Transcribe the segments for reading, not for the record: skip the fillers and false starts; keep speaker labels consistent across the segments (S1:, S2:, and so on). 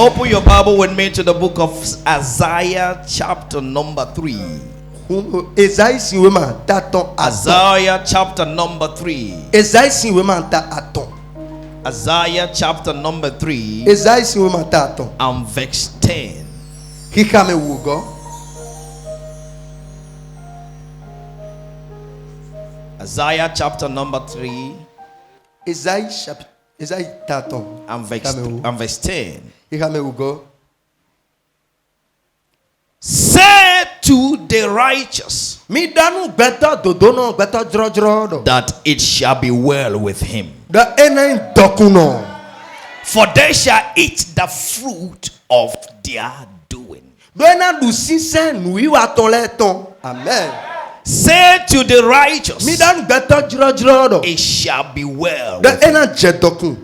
S1: Open your Bible with me to the book of Isaiah chapter number 3.
S2: Esaïe si wema taton
S1: Isaiah chapter number 3.
S2: Esaïe si wema ta aton.
S1: Isaiah chapter number 3
S2: Esaïe si wema ta aton.
S1: and verse 10.
S2: Hikame wugo.
S1: Isaiah chapter number 3
S2: Esaïe ta aton.
S1: and verse 10.
S2: Hikame wugo.
S1: Say to the righteous
S2: Mi danu beta dodono beta drojrodo.
S1: that it shall be well with him,
S2: Da enen dokuno.
S1: for they shall eat the fruit of their doing.
S2: Doena du sisen nui wa ton le ton. Amen.
S1: Say to the righteous,
S2: Mi danu beta drojrodo.
S1: it shall be well
S2: Da
S1: with him.
S2: enen je dokun.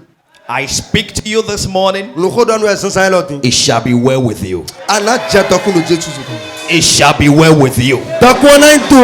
S1: I speak to you this morning,
S2: Lo khodonu esansan lodin.
S1: it shall be well with you.
S2: Ana je dokun lo Jesu.
S1: It shall be well with you.
S2: Dokuna into.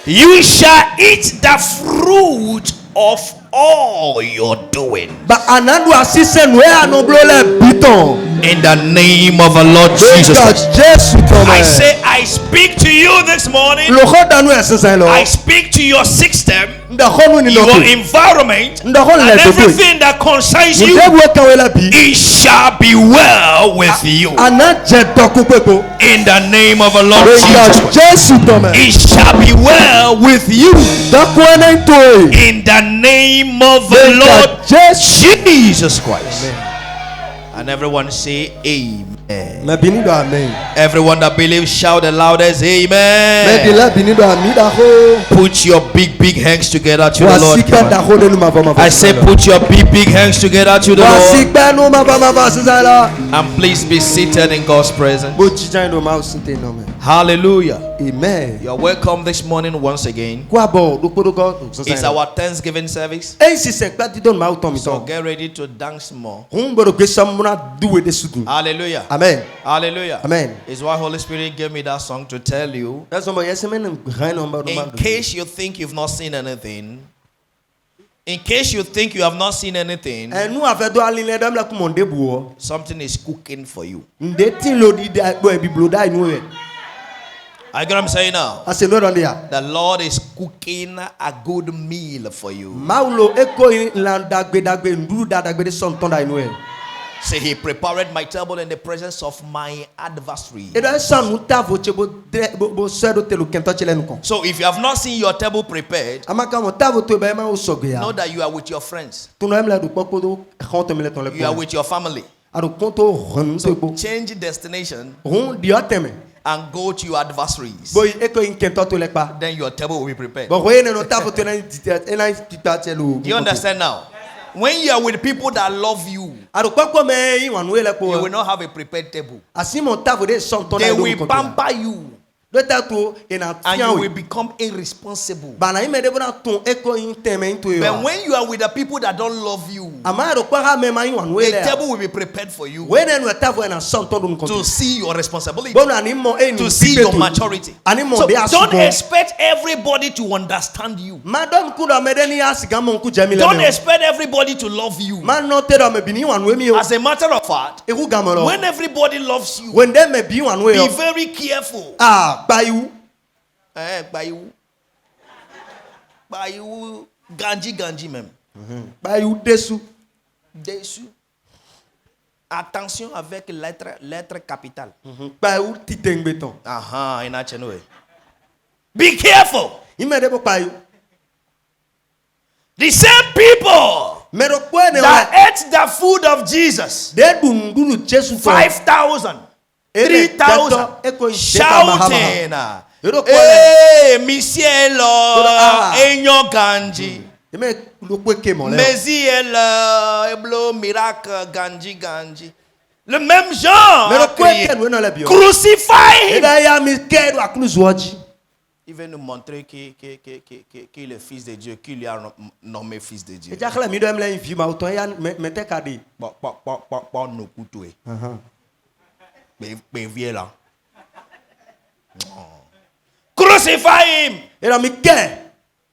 S1: You shall eat the fruit of all your doing.
S2: Ba anandu asisen we anoblo le biton.
S1: In the name of the Lord Jesus Christ.
S2: Jesu tome.
S1: I say, I speak to you this morning.
S2: Lo khodanu esansan lo.
S1: I speak to your system,
S2: Nda khonu ni
S1: your
S2: lo.
S1: environment,
S2: Nda khonu
S1: and
S2: le to.
S1: everything that concerns you.
S2: Nde wo kan we la bi.
S1: It shall be well with you.
S2: Ana je dokun pepo.
S1: In the name of the Lord Jesus Christ.
S2: Jesu tome.
S1: It shall be well with you.
S2: Dokuna into.
S1: In the name of the Lord Jesus Christ. And everyone say amen.
S2: Me bini do amen.
S1: Everyone that believes, shout the loudest
S2: Me
S1: amen.
S2: dila bini do amida ho.
S1: Put your big hands together to the Lord.
S2: Wasika da
S1: Come on.
S2: ho de nu ma ba ma.
S1: I say put your big hands together to the Lord.
S2: Wasika no ma ba ma ba sala.
S1: And please be seated in God's presence.
S2: Bo chijan do ma usinte no me.
S1: Hallelujah.
S2: Amen.
S1: You are welcome this morning once again.
S2: Kwa bo do podo go.
S1: It's our Thanksgiving service.
S2: En si se kpa di don ma uton mi
S1: So
S2: ton.
S1: get ready to dance more.
S2: Hun bo do ke samuna duwe de sudu.
S1: Hallelujah.
S2: Amen.
S1: Hallelujah.
S2: Amen.
S1: It's why Holy Spirit gave me that song to tell you.
S2: That's why yes men grind on ba do ma.
S1: In case you think you've not seen anything, in case you think you have not seen anything,
S2: En nou ave do aline dam la ku mon debu o.
S1: something is cooking for you.
S2: Nde tin lo di da bo e biblo da inu e.
S1: I get what I'm saying now.
S2: Ase no don dia.
S1: The Lord is cooking a good meal for you.
S2: Maulo eko la dagbe ndu da dagbe de son ton da inu e.
S1: Say, He prepared my table in the presence of my adversary.
S2: E do san nu ta vo che bo se do te lo kento chele nu kon.
S1: So if you have not seen your table prepared,
S2: Amaka mo ta vo to be ma o sogo ya.
S1: know that you are with your friends.
S2: Tu no em la do popo do khonto mi le ton le
S1: You are
S2: kon.
S1: with your family.
S2: Ado konto ron
S1: So
S2: to bo.
S1: change destination
S2: Ron di oteme.
S1: and go to your adversaries.
S2: Boy eko in kento to le pa.
S1: Then your table will be prepared.
S2: Bo roye no ta vo to na tita chelo.
S1: Do you understand now? When you are with people that love you,
S2: Ado popo me yin wan we le
S1: you will
S2: ko.
S1: not have a prepared table.
S2: Asimo ta vo de son ton
S1: They
S2: da do
S1: will
S2: kon.
S1: pamper you
S2: Do ta to ina
S1: and you
S2: fian
S1: will
S2: we.
S1: become irresponsible.
S2: Bana ime de bona ton eko in teme into yo.
S1: But when you are with the people that don't love you,
S2: Amaro kwa ha me ma yin wan we
S1: the
S2: le.
S1: table will be prepared for you
S2: We ne no ta vo na son ton do kon.
S1: to see your responsibility,
S2: Bona ni mo e ni
S1: to see your maturity.
S2: Ani mo
S1: So
S2: de
S1: don't
S2: asugo.
S1: expect everybody to understand you.
S2: Madam kuda medeni asiga mon ku jami le.
S1: Don't expect everybody to love you.
S2: Man no te do me bini wan we mi o.
S1: As a matter of fact,
S2: E ku gamoro.
S1: when everybody loves you,
S2: When dem me bi wan we
S1: be
S2: o.
S1: very careful.
S2: Bayu.
S1: Bayu ganji même.
S2: Bayu desu.
S1: Dessus. Attention avec lettre capitale.
S2: Bayu titeng beton.
S1: Aha, ina chenwe. Be careful.
S2: Ime de bo bayu.
S1: The same people
S2: Me ro ko ne
S1: that
S2: wa.
S1: ate the food of Jesus,
S2: De dundulu Jesu
S1: 5,000, 3,000, shouting, hey, Missielo, Enyo Ganji,
S2: Ime lo ko ke mo le.
S1: Meziel, Eblo, Miracle, Ganji. Le même genre
S2: Me ro
S1: a
S2: ko
S1: crié,
S2: ke no na le bi o.
S1: crucify
S2: E
S1: him.
S2: da ya mi ke do akulu zuoji.
S1: Il veut nous montrer qu'il est le fils de Dieu, qu'il lui a nommé fils de Dieu.
S2: E ja khala mi do em le vi ma uton ya me te ka de.
S1: Pas nos couteaux. Ben viens là. Crucify him.
S2: E da mi ke.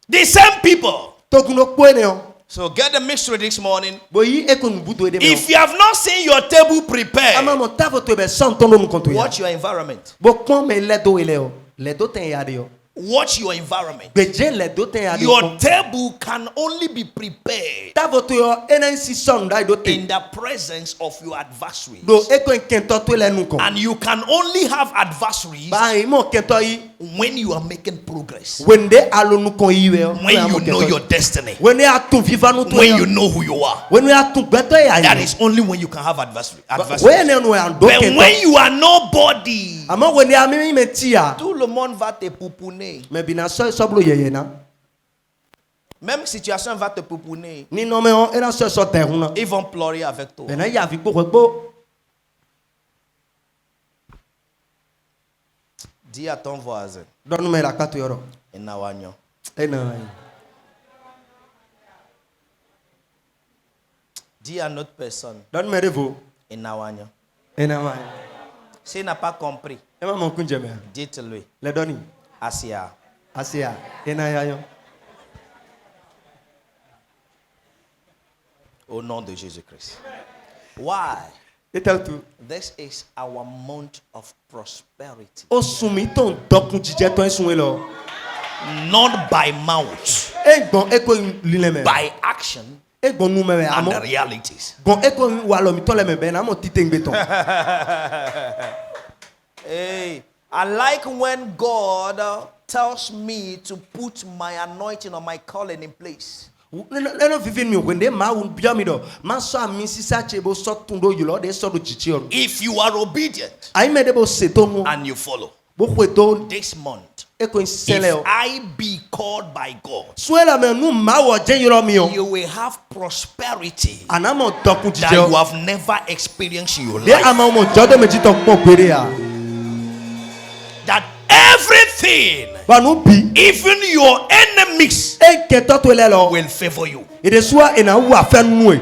S1: The same people
S2: To kuno ko ne o.
S1: So get the mystery this morning.
S2: Boyi eko nubuto ede.
S1: If you have not seen your table prepared,
S2: Ama mo tavo to be santono mu konto ya.
S1: watch your environment.
S2: Bo kon me ledo ele o. Ledo ten ya de o.
S1: Watch your environment.
S2: Beje ledo ten ya de.
S1: Your table can only be prepared
S2: Tavo to yo enensi son dai do
S1: in
S2: ten.
S1: the presence of your adversaries.
S2: Do eko kento to le nu kon.
S1: And you can only have adversaries
S2: Ba mo kento yi
S1: when you are making progress.
S2: wende alo nu kon yi we o.
S1: When you know your destiny.
S2: When you are to viva nu to.
S1: When you know who you are.
S2: When you are to beto ya.
S1: That is only when you can have adversaries.
S2: When you are do
S1: But
S2: kento.
S1: when you are nobody,
S2: Ama when you are me metia.
S1: tout le monde va te pouponner.
S2: Me bina so blo yeye na.
S1: Même situation va te pouponner.
S2: Ni no me on era so terre na.
S1: Ils vont pleurer avec toi.
S2: E na ya vi po.
S1: Dis à ton voisin.
S2: Donne me la 4 euro.
S1: Inawanyo.
S2: E na.
S1: Dis à notre personne.
S2: Donne me revo.
S1: Inawanyo.
S2: E na mai.
S1: S'il n'a pas compris,
S2: E ma mon kunje me.
S1: dites-lui.
S2: Le doni.
S1: Asia.
S2: Asia. E na ya yo.
S1: Au nom de Jésus-Christ. Why?
S2: E tel tu.
S1: This is our month of prosperity.
S2: O sumi ton dokun jije ton sun e lo.
S1: Not by mouth,
S2: E gbon e ko lile me.
S1: by action
S2: E gbon nu me
S1: and
S2: amo.
S1: the realities.
S2: Gbon e ko wa lo mi ton le me be na mo tite ngbe ton.
S1: Hey, I like when God tells me to put my anointing or my calling in place.
S2: Leno vivin mi wende ma un bia mi do. Ma so ami sisa chebo so tundo yulo de so do chichi o.
S1: If you are obedient
S2: Ai me de bo seto nu.
S1: and you follow
S2: Bo kweto
S1: this month,
S2: e ko sele
S1: if
S2: o.
S1: I be called by God,
S2: Suela me nu ma wo je yoro mi o.
S1: you will have prosperity
S2: Anamo dokun
S1: that
S2: jije
S1: you
S2: o.
S1: have never experienced in your
S2: De
S1: life.
S2: ama mo jodo meji to po pere ya.
S1: That everything,
S2: Ba nu bi
S1: even your enemies,
S2: e keto to le lo.
S1: will favor you.
S2: E de sua e na wu afa nu e.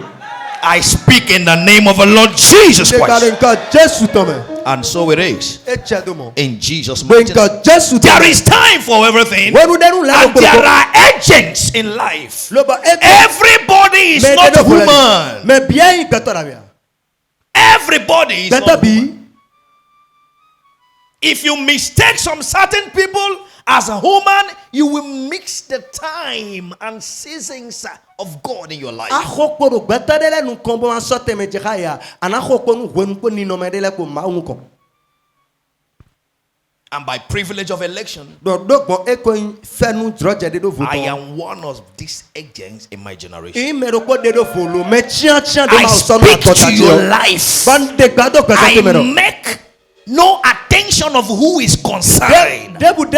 S1: I speak in the name of the Lord Jesus
S2: De ka
S1: Christ.
S2: den ka Jesu to me.
S1: And so it is.
S2: E chedo mo.
S1: In Jesus'
S2: Ben
S1: mighty name.
S2: ka Jesu to.
S1: There is time for everything.
S2: Wenu de nu le
S1: And
S2: lo
S1: there
S2: ko.
S1: are agents in life.
S2: Lo ba e
S1: Everybody is not human.
S2: Me bien keto la bia.
S1: Everybody is
S2: Better
S1: not human.
S2: be.
S1: If you mistake some certain people as a human, you will mix the time and seasons of God in your life.
S2: Ahokpo do gbeta de le nu kon bo an sote me jeka ya. Ana hokpo nu wenu ko ni no me de le ko ma un kon.
S1: And by privilege of election,
S2: Do gbon e ko fe nu droje de do voto.
S1: I am one of these agents in my generation.
S2: I me ro ko de do folo me chian de
S1: I
S2: ma so na
S1: speak
S2: to
S1: to your life.
S2: Ban de gbado ko
S1: I
S2: te me ro.
S1: make no attention of who is concerned.
S2: De bu de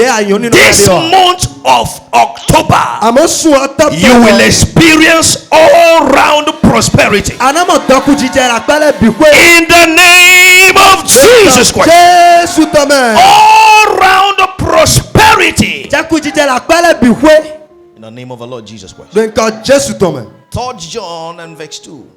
S2: ayon ni no
S1: This
S2: de o.
S1: month of October,
S2: Amo su o tap.
S1: you will experience all round prosperity.
S2: Anamo doku jije la pele bi pe.
S1: In the name of Jesus Christ.
S2: Jesu to me.
S1: All round prosperity.
S2: Jaku jije la pele bi pe.
S1: In the name of the Lord Jesus Christ.
S2: Ben ka Jesu to me.
S1: 3 John and verse 2.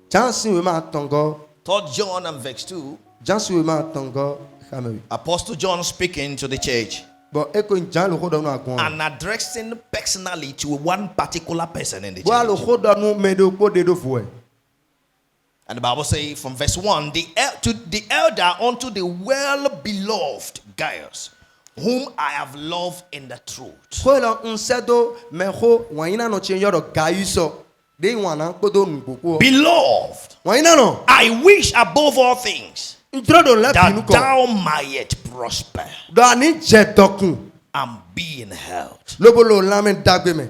S2: Jansi we ma tongo.
S1: 3 John and verse 2.
S2: Jansi we ma tongo. Kame.
S1: Apostle John speaking to the church
S2: Bo e ko jan lo ko do nu agun.
S1: and addressing personally to one particular person in the
S2: Bo lo
S1: church.
S2: ko do nu me do ko de do fu e.
S1: And the Bible says from verse 1, to the elder unto the well-beloved Gaius, whom I have loved in the truth.
S2: Ko lo nsedo me ho wanyina no chen yodo gayuso. De wana ko do nu popo.
S1: Beloved,
S2: Wanyina no.
S1: I wish above all things
S2: Ntro do la binu
S1: that
S2: ko.
S1: thou might prosper
S2: Do ani je dokun.
S1: and be in health,
S2: Lobo lo lamen dagbe me.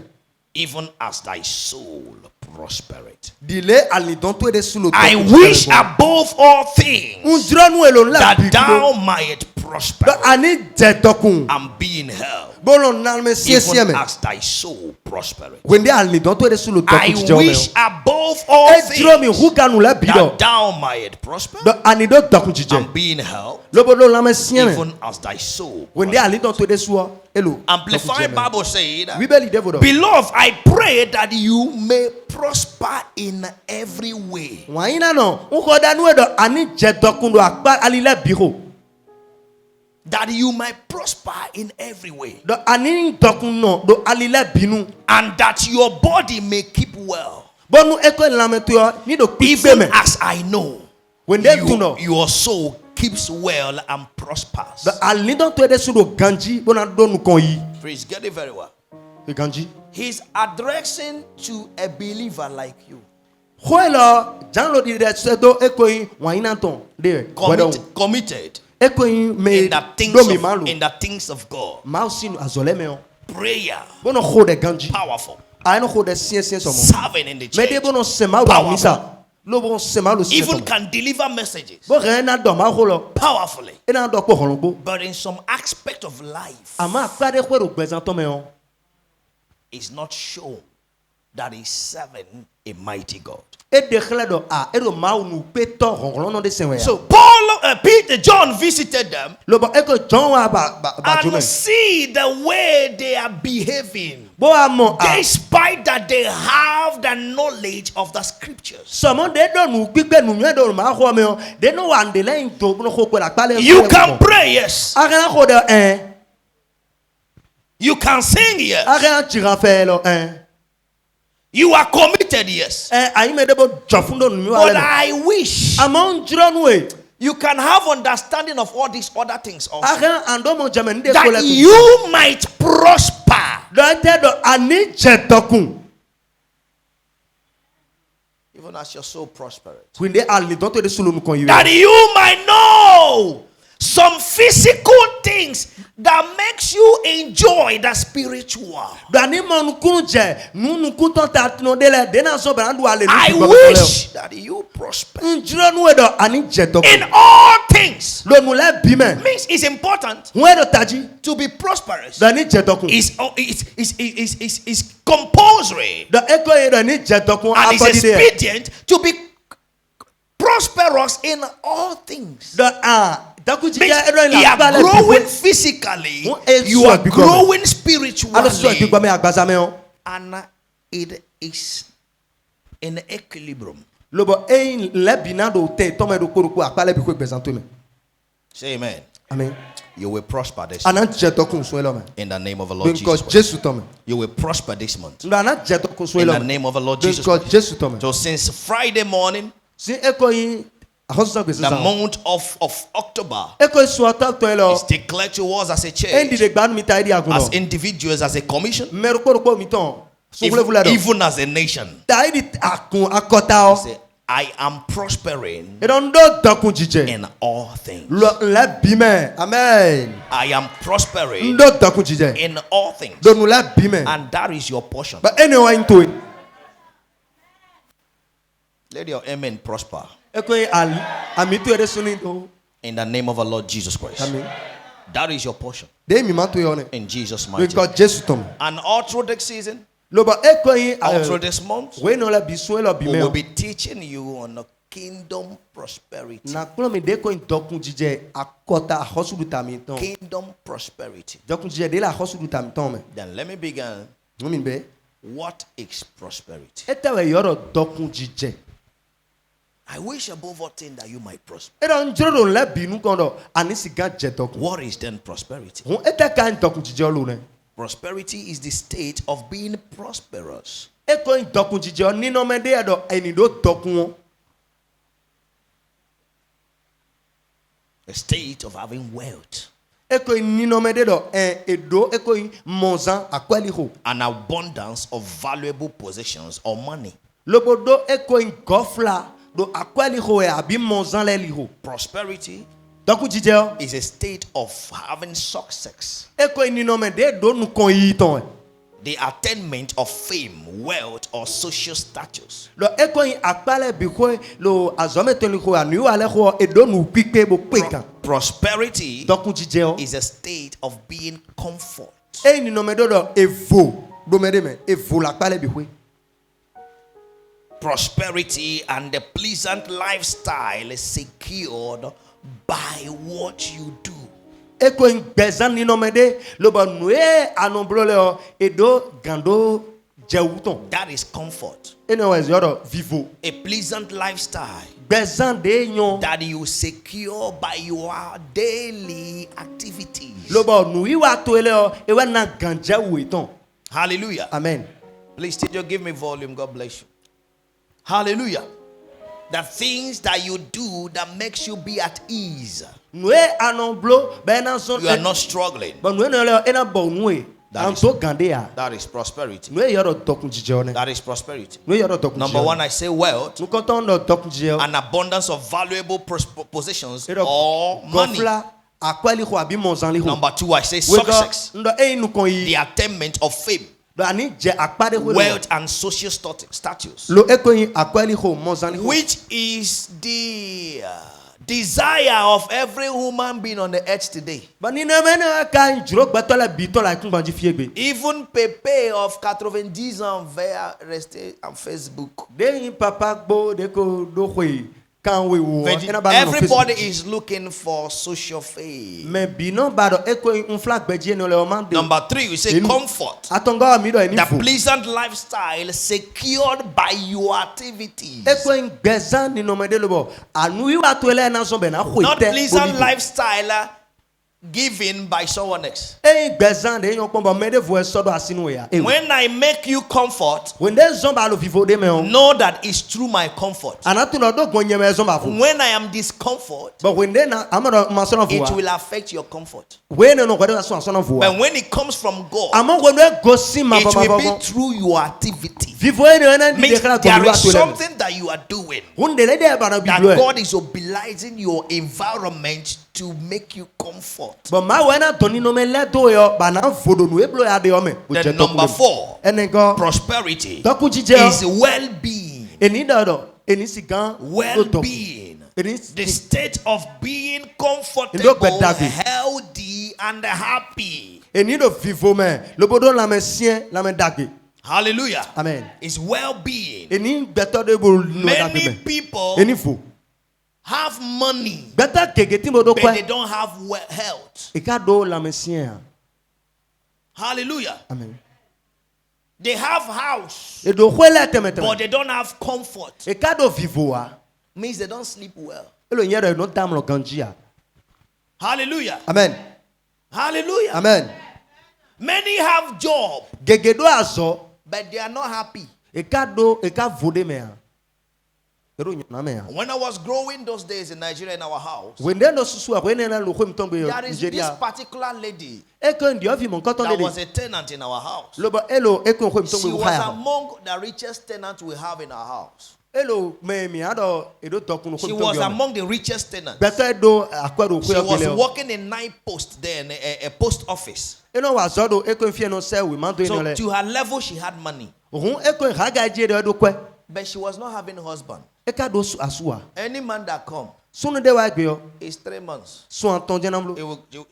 S1: even as thy soul prospereth.
S2: Dile ali don to de sulo.
S1: I wish above all things
S2: Ntro nu e lo la
S1: that
S2: binu.
S1: thou might prosper
S2: Do ani je dokun.
S1: and be in health,
S2: Bolo nan me siesie
S1: even
S2: me.
S1: as thy soul prospereth.
S2: Wende ali don to de sulo
S1: I
S2: dokun jije o me.
S1: wish above all
S2: Ntro mi
S1: things
S2: hu kanu la bido.
S1: that thou might prosper
S2: Do ani do dokun jije.
S1: and be in health,
S2: Lobo lo lamen sie me.
S1: even as thy soul
S2: Wende
S1: prospereth.
S2: ali don to de suo. Elo.
S1: Amplified Bible said,
S2: Bibeli devodo.
S1: Beloved, I pray that you may prosper in every way.
S2: Wanyina no. Uko da nu e do ani je dokun do akpa ali la biro.
S1: that you might prosper in every way,
S2: do ani dokun no do alile binu
S1: and that your body may keep well.
S2: bonu eko lameto yo ni do pipe
S1: Even
S2: me
S1: as I know,
S2: when they do no
S1: your soul keeps well and prospers.
S2: do ali don to de su do ganji bona do nu kon yi
S1: Please get it very well.
S2: e ganji
S1: He's addressing to a believer like you.
S2: Hoelo janlo di de sedo eko yi wan ina ton de
S1: Committed
S2: eko yi me
S1: in the things
S2: do mi
S1: of,
S2: malu
S1: in the things of God.
S2: ma sinu azole me o
S1: Prayer,
S2: bono ho de ganji
S1: powerful.
S2: ai no ho de sien somo
S1: Serving in the
S2: me de
S1: church,
S2: bono sema wa
S1: Powerful.
S2: misa lo bon sema lo sien
S1: even
S2: somo
S1: can deliver messages
S2: bo re na do ma ho lo
S1: powerfully.
S2: e na do po holongo
S1: But in some aspect of life,
S2: ama pade kwero gbezan to me o
S1: it's not shown that he's serving a mighty God.
S2: e de khle do a e do ma unu pe to honglon no de senwe
S1: So Paul, Peter, John visited them
S2: lo bo eko John wa ba
S1: and
S2: jume
S1: see the way they are behaving,
S2: bo amo a
S1: despite that they have the knowledge of the scriptures.
S2: somo de do nu gbigbe nu mi do ma ho me o de no wa nde leyin to no ho pe la pale
S1: You can pray, yes.
S2: ara ho de
S1: You can sing, yes.
S2: ara tira fe lo
S1: You are committed, yes.
S2: ayi me de bo jofundo nu mi wa
S1: But
S2: le
S1: I wish
S2: amon jiro nu e
S1: you can have understanding of all these other things also,
S2: ara ando mo jame nde ko
S1: that
S2: le
S1: you might prosper.
S2: do te do ani je tokun
S1: Even as your soul prospereth.
S2: quindi ali don to de sulu mu kon yi
S1: That you might know some physical things that makes you enjoy the spiritual.
S2: do ani mo nu kun je nu kun to ta no de le de na so bra ndu ale
S1: I
S2: nu
S1: wish that you prosper
S2: njiro nu e do ani je tokun
S1: in all things.
S2: lo nu le bi me
S1: Means it's important
S2: we do taji
S1: to be prosperous.
S2: do ani je tokun
S1: It's compulsory
S2: do eko e do ani je tokun
S1: and it's
S2: abodi de
S1: expedient to be prosperous in all things.
S2: do daku ji
S1: Means
S2: ya e do
S1: you
S2: la
S1: are
S2: ba le
S1: growing physically, you are growing spiritually,
S2: alo so bi gbo me agbaza me o
S1: and it is in equilibrium.
S2: lo bo e le bi na do te to me do koruku apale bi ko gbezan to me
S1: Say amen.
S2: amen
S1: You will prosper this
S2: ana je tokun so lo me
S1: in the name of the Lord
S2: because
S1: Jesus Christ.
S2: Jesus to me
S1: You will prosper this month
S2: ndo ana je tokun so
S1: in
S2: lo
S1: the
S2: me
S1: name of the Lord Jesus
S2: because
S1: Christ.
S2: Jesus to me
S1: So since Friday morning,
S2: si eko yin ahoso
S1: the
S2: gbezan
S1: month of October
S2: eko su ota to lo
S1: is declared to us as a
S2: endi
S1: church,
S2: de gbanu mi ta idi agun
S1: as
S2: no
S1: individuals, as a commission,
S2: meru koruko mi ton so vule vule do
S1: even as a nation.
S2: ta idi akun akota o
S1: Say, I am prospering
S2: e don do dokun jije
S1: in all things.
S2: lo le bi me amen
S1: I am prospering
S2: ndo dokun jije
S1: in all things.
S2: do nu le bi me
S1: And that is your portion.
S2: but anyway into it
S1: Let your amen prosper
S2: eko yin al ami to ere sunu do
S1: in the name of our Lord Jesus Christ.
S2: amen
S1: That is your portion
S2: de mi ma to yo ne
S1: in Jesus' mighty name.
S2: because Jesus to me
S1: And all through the season,
S2: lo ba eko yin
S1: all through this month,
S2: we no la bi so lo bi
S1: we
S2: me
S1: will
S2: o
S1: be teaching you on the kingdom prosperity.
S2: na kulo mi de ko yin dokun jije akota ahosu ta mi ton
S1: Kingdom prosperity.
S2: dokun jije de la ahosu ta mi ton me
S1: Then let me begin.
S2: mo mi be
S1: What is prosperity?
S2: etewe yoro dokun jije
S1: I wish above all things that you might prosper.
S2: e don joro le binu kon do ani siga je dokun
S1: What is then prosperity?
S2: hun ete ka dokun jije lo ne
S1: Prosperity is the state of being prosperous.
S2: e ko yin dokun jije ni no me de do eni do dokun o
S1: A state of having wealth,
S2: e ko yin ni no me de do edo e ko yin monzan akweli ho
S1: an abundance of valuable possessions or money.
S2: lobodo e ko yin gofla do akweli ho e abi monzan le li ho
S1: Prosperity
S2: dokun jije o
S1: is a state of having success,
S2: e ko yin ni no me de do nu kon yi ton
S1: the attainment of fame, wealth, or social status.
S2: lo e ko yin apale bi ko lo azome li ho anu wa le ho e do nu pipe bo pe kan
S1: Prosperity
S2: dokun jije o
S1: is a state of being comfort.
S2: e ni no me do evo do me de me evo la pale bi ko
S1: Prosperity and the pleasant lifestyle is secured by what you do.
S2: e ko yin gbezan ni no me de lo ba nu e anombro le o e do gando jewuton
S1: That is comfort.
S2: e no wa yoro vivo
S1: A pleasant lifestyle
S2: gbezan de yon
S1: that you secure by your daily activities.
S2: lobo nu iwa to ele o e wa na ganja wo iton.
S1: Hallelujah.
S2: Amen.
S1: Please, teacher, give me volume. God bless you. Hallelujah. The things that you do that makes you be at ease.
S2: Nu e anoblo be na so
S1: You are not struggling.
S2: but nu no le e na bo nu e
S1: That
S2: an
S1: is-
S2: to gande ya.
S1: That is prosperity.
S2: Nu e yoro dokun jije one.
S1: That is prosperity.
S2: Nu e yoro dokun.
S1: Number one, I say wealth,
S2: nu konton do dokun jije.
S1: an abundance of valuable possessions
S2: Ero
S1: or money.
S2: gofla akweli ho abi monzan li ho.
S1: Number two, I say
S2: We go
S1: success,
S2: ndo e nu kon
S1: the
S2: yi
S1: attainment of fame,
S2: do ani je akpade ho
S1: wealth, and social status,
S2: lo e kon yi akweli ho monzan li ho.
S1: which is the desire of every human being on the earth today.
S2: Ba ni na me na ka njuro gbeto la bi to la kun gbanji fiegbe.
S1: Even Pepe of 90 ans via resté on Facebook.
S2: De yin papa gbo de ko do hwe kan we wo ina ba no
S1: Everybody
S2: Facebook.
S1: is looking for social fame.
S2: Me bi no ba do e ko un flag gbeji no le o man de.
S1: Number three, we say
S2: Enu-
S1: comfort.
S2: Atonga mi do eni
S1: The
S2: fo.
S1: pleasant lifestyle secured by your activities.
S2: E ko in gbezan ni no me de lobo. Anu iwa to ele na so be na hwe
S1: Not
S2: te.
S1: pleasant lifestyle given by someone else.
S2: E gbezan de yon pon ba me de vo e sodo asinu ya.
S1: When I make you comfort,
S2: When de zon ba lo vivo de me on.
S1: know that it's through my comfort.
S2: Anatu no do gonye me zon ba fo.
S1: When I am discomfort,
S2: But when de na amado ma so na
S1: it
S2: fo.
S1: will affect your comfort.
S2: We no ko de so na fo.
S1: But when it comes from God,
S2: Amo when we go see ma
S1: it
S2: ba
S1: will
S2: ba.
S1: be through your activity.
S2: Vivo e no na di
S1: Means
S2: de kala
S1: there
S2: go
S1: is
S2: to le.
S1: something that you are doing
S2: Hunde le de ba na
S1: that
S2: biblo.
S1: God is mobilizing your environment to make you comfort.
S2: But ma we na doni no me le do yo ba na vodo no e blo ya de o me.
S1: Then number 4,
S2: Ene go
S1: prosperity
S2: doku jije
S1: is well-being.
S2: eni do eni sigan
S1: Well-being.
S2: Eni
S1: The state of being
S2: Ndo
S1: comfortable,
S2: bedagi.
S1: healthy, and happy.
S2: eni do vivo me lobodo la me sien la me dagbe.
S1: Hallelujah.
S2: Amen.
S1: It's well-being.
S2: Eni beto de bo no
S1: Many
S2: dagbe me.
S1: people
S2: Eni fo.
S1: have money,
S2: Beta kege ti mo do
S1: but
S2: kwa.
S1: they don't have health.
S2: E ka do la me sien.
S1: Hallelujah.
S2: Amen.
S1: They have house,
S2: E do kwele temetre.
S1: but they don't have comfort.
S2: E ka do vivo a.
S1: Means they don't sleep well.
S2: E lo nyere no dam lo ganjia.
S1: Hallelujah.
S2: Amen.
S1: Hallelujah.
S2: Amen.
S1: Many have job,
S2: Gege do azo.
S1: but they are not happy.
S2: E ka vode me a. E ro nyana me a.
S1: When I was growing those days in Nigeria in our house,
S2: When they no susu a when na lo khom tombe yo
S1: there is this
S2: Nigeria.
S1: particular lady
S2: E ko ndi ofi mon koton
S1: that
S2: de.
S1: was a tenant in our house.
S2: Lo ba elo e ko khom
S1: She
S2: tombe wo
S1: was
S2: ha.
S1: among the richest tenants we have in our house.
S2: Elo me mi ado e do tokun
S1: She
S2: khom
S1: was
S2: tombe.
S1: among the richest tenants.
S2: Beto do akwado
S1: She
S2: ko
S1: was
S2: gele.
S1: working in 9 post there, a post office.
S2: E no wa zo do e ko fie no se we man do
S1: So
S2: no le.
S1: to her level, she had money,
S2: Ohun e ko ha ga je de do kwe.
S1: but she was not having a husband.
S2: E ka do su asua.
S1: Any man that come
S2: Sunu de wa gbe yo.
S1: is 3 months.
S2: Su anton je namlo.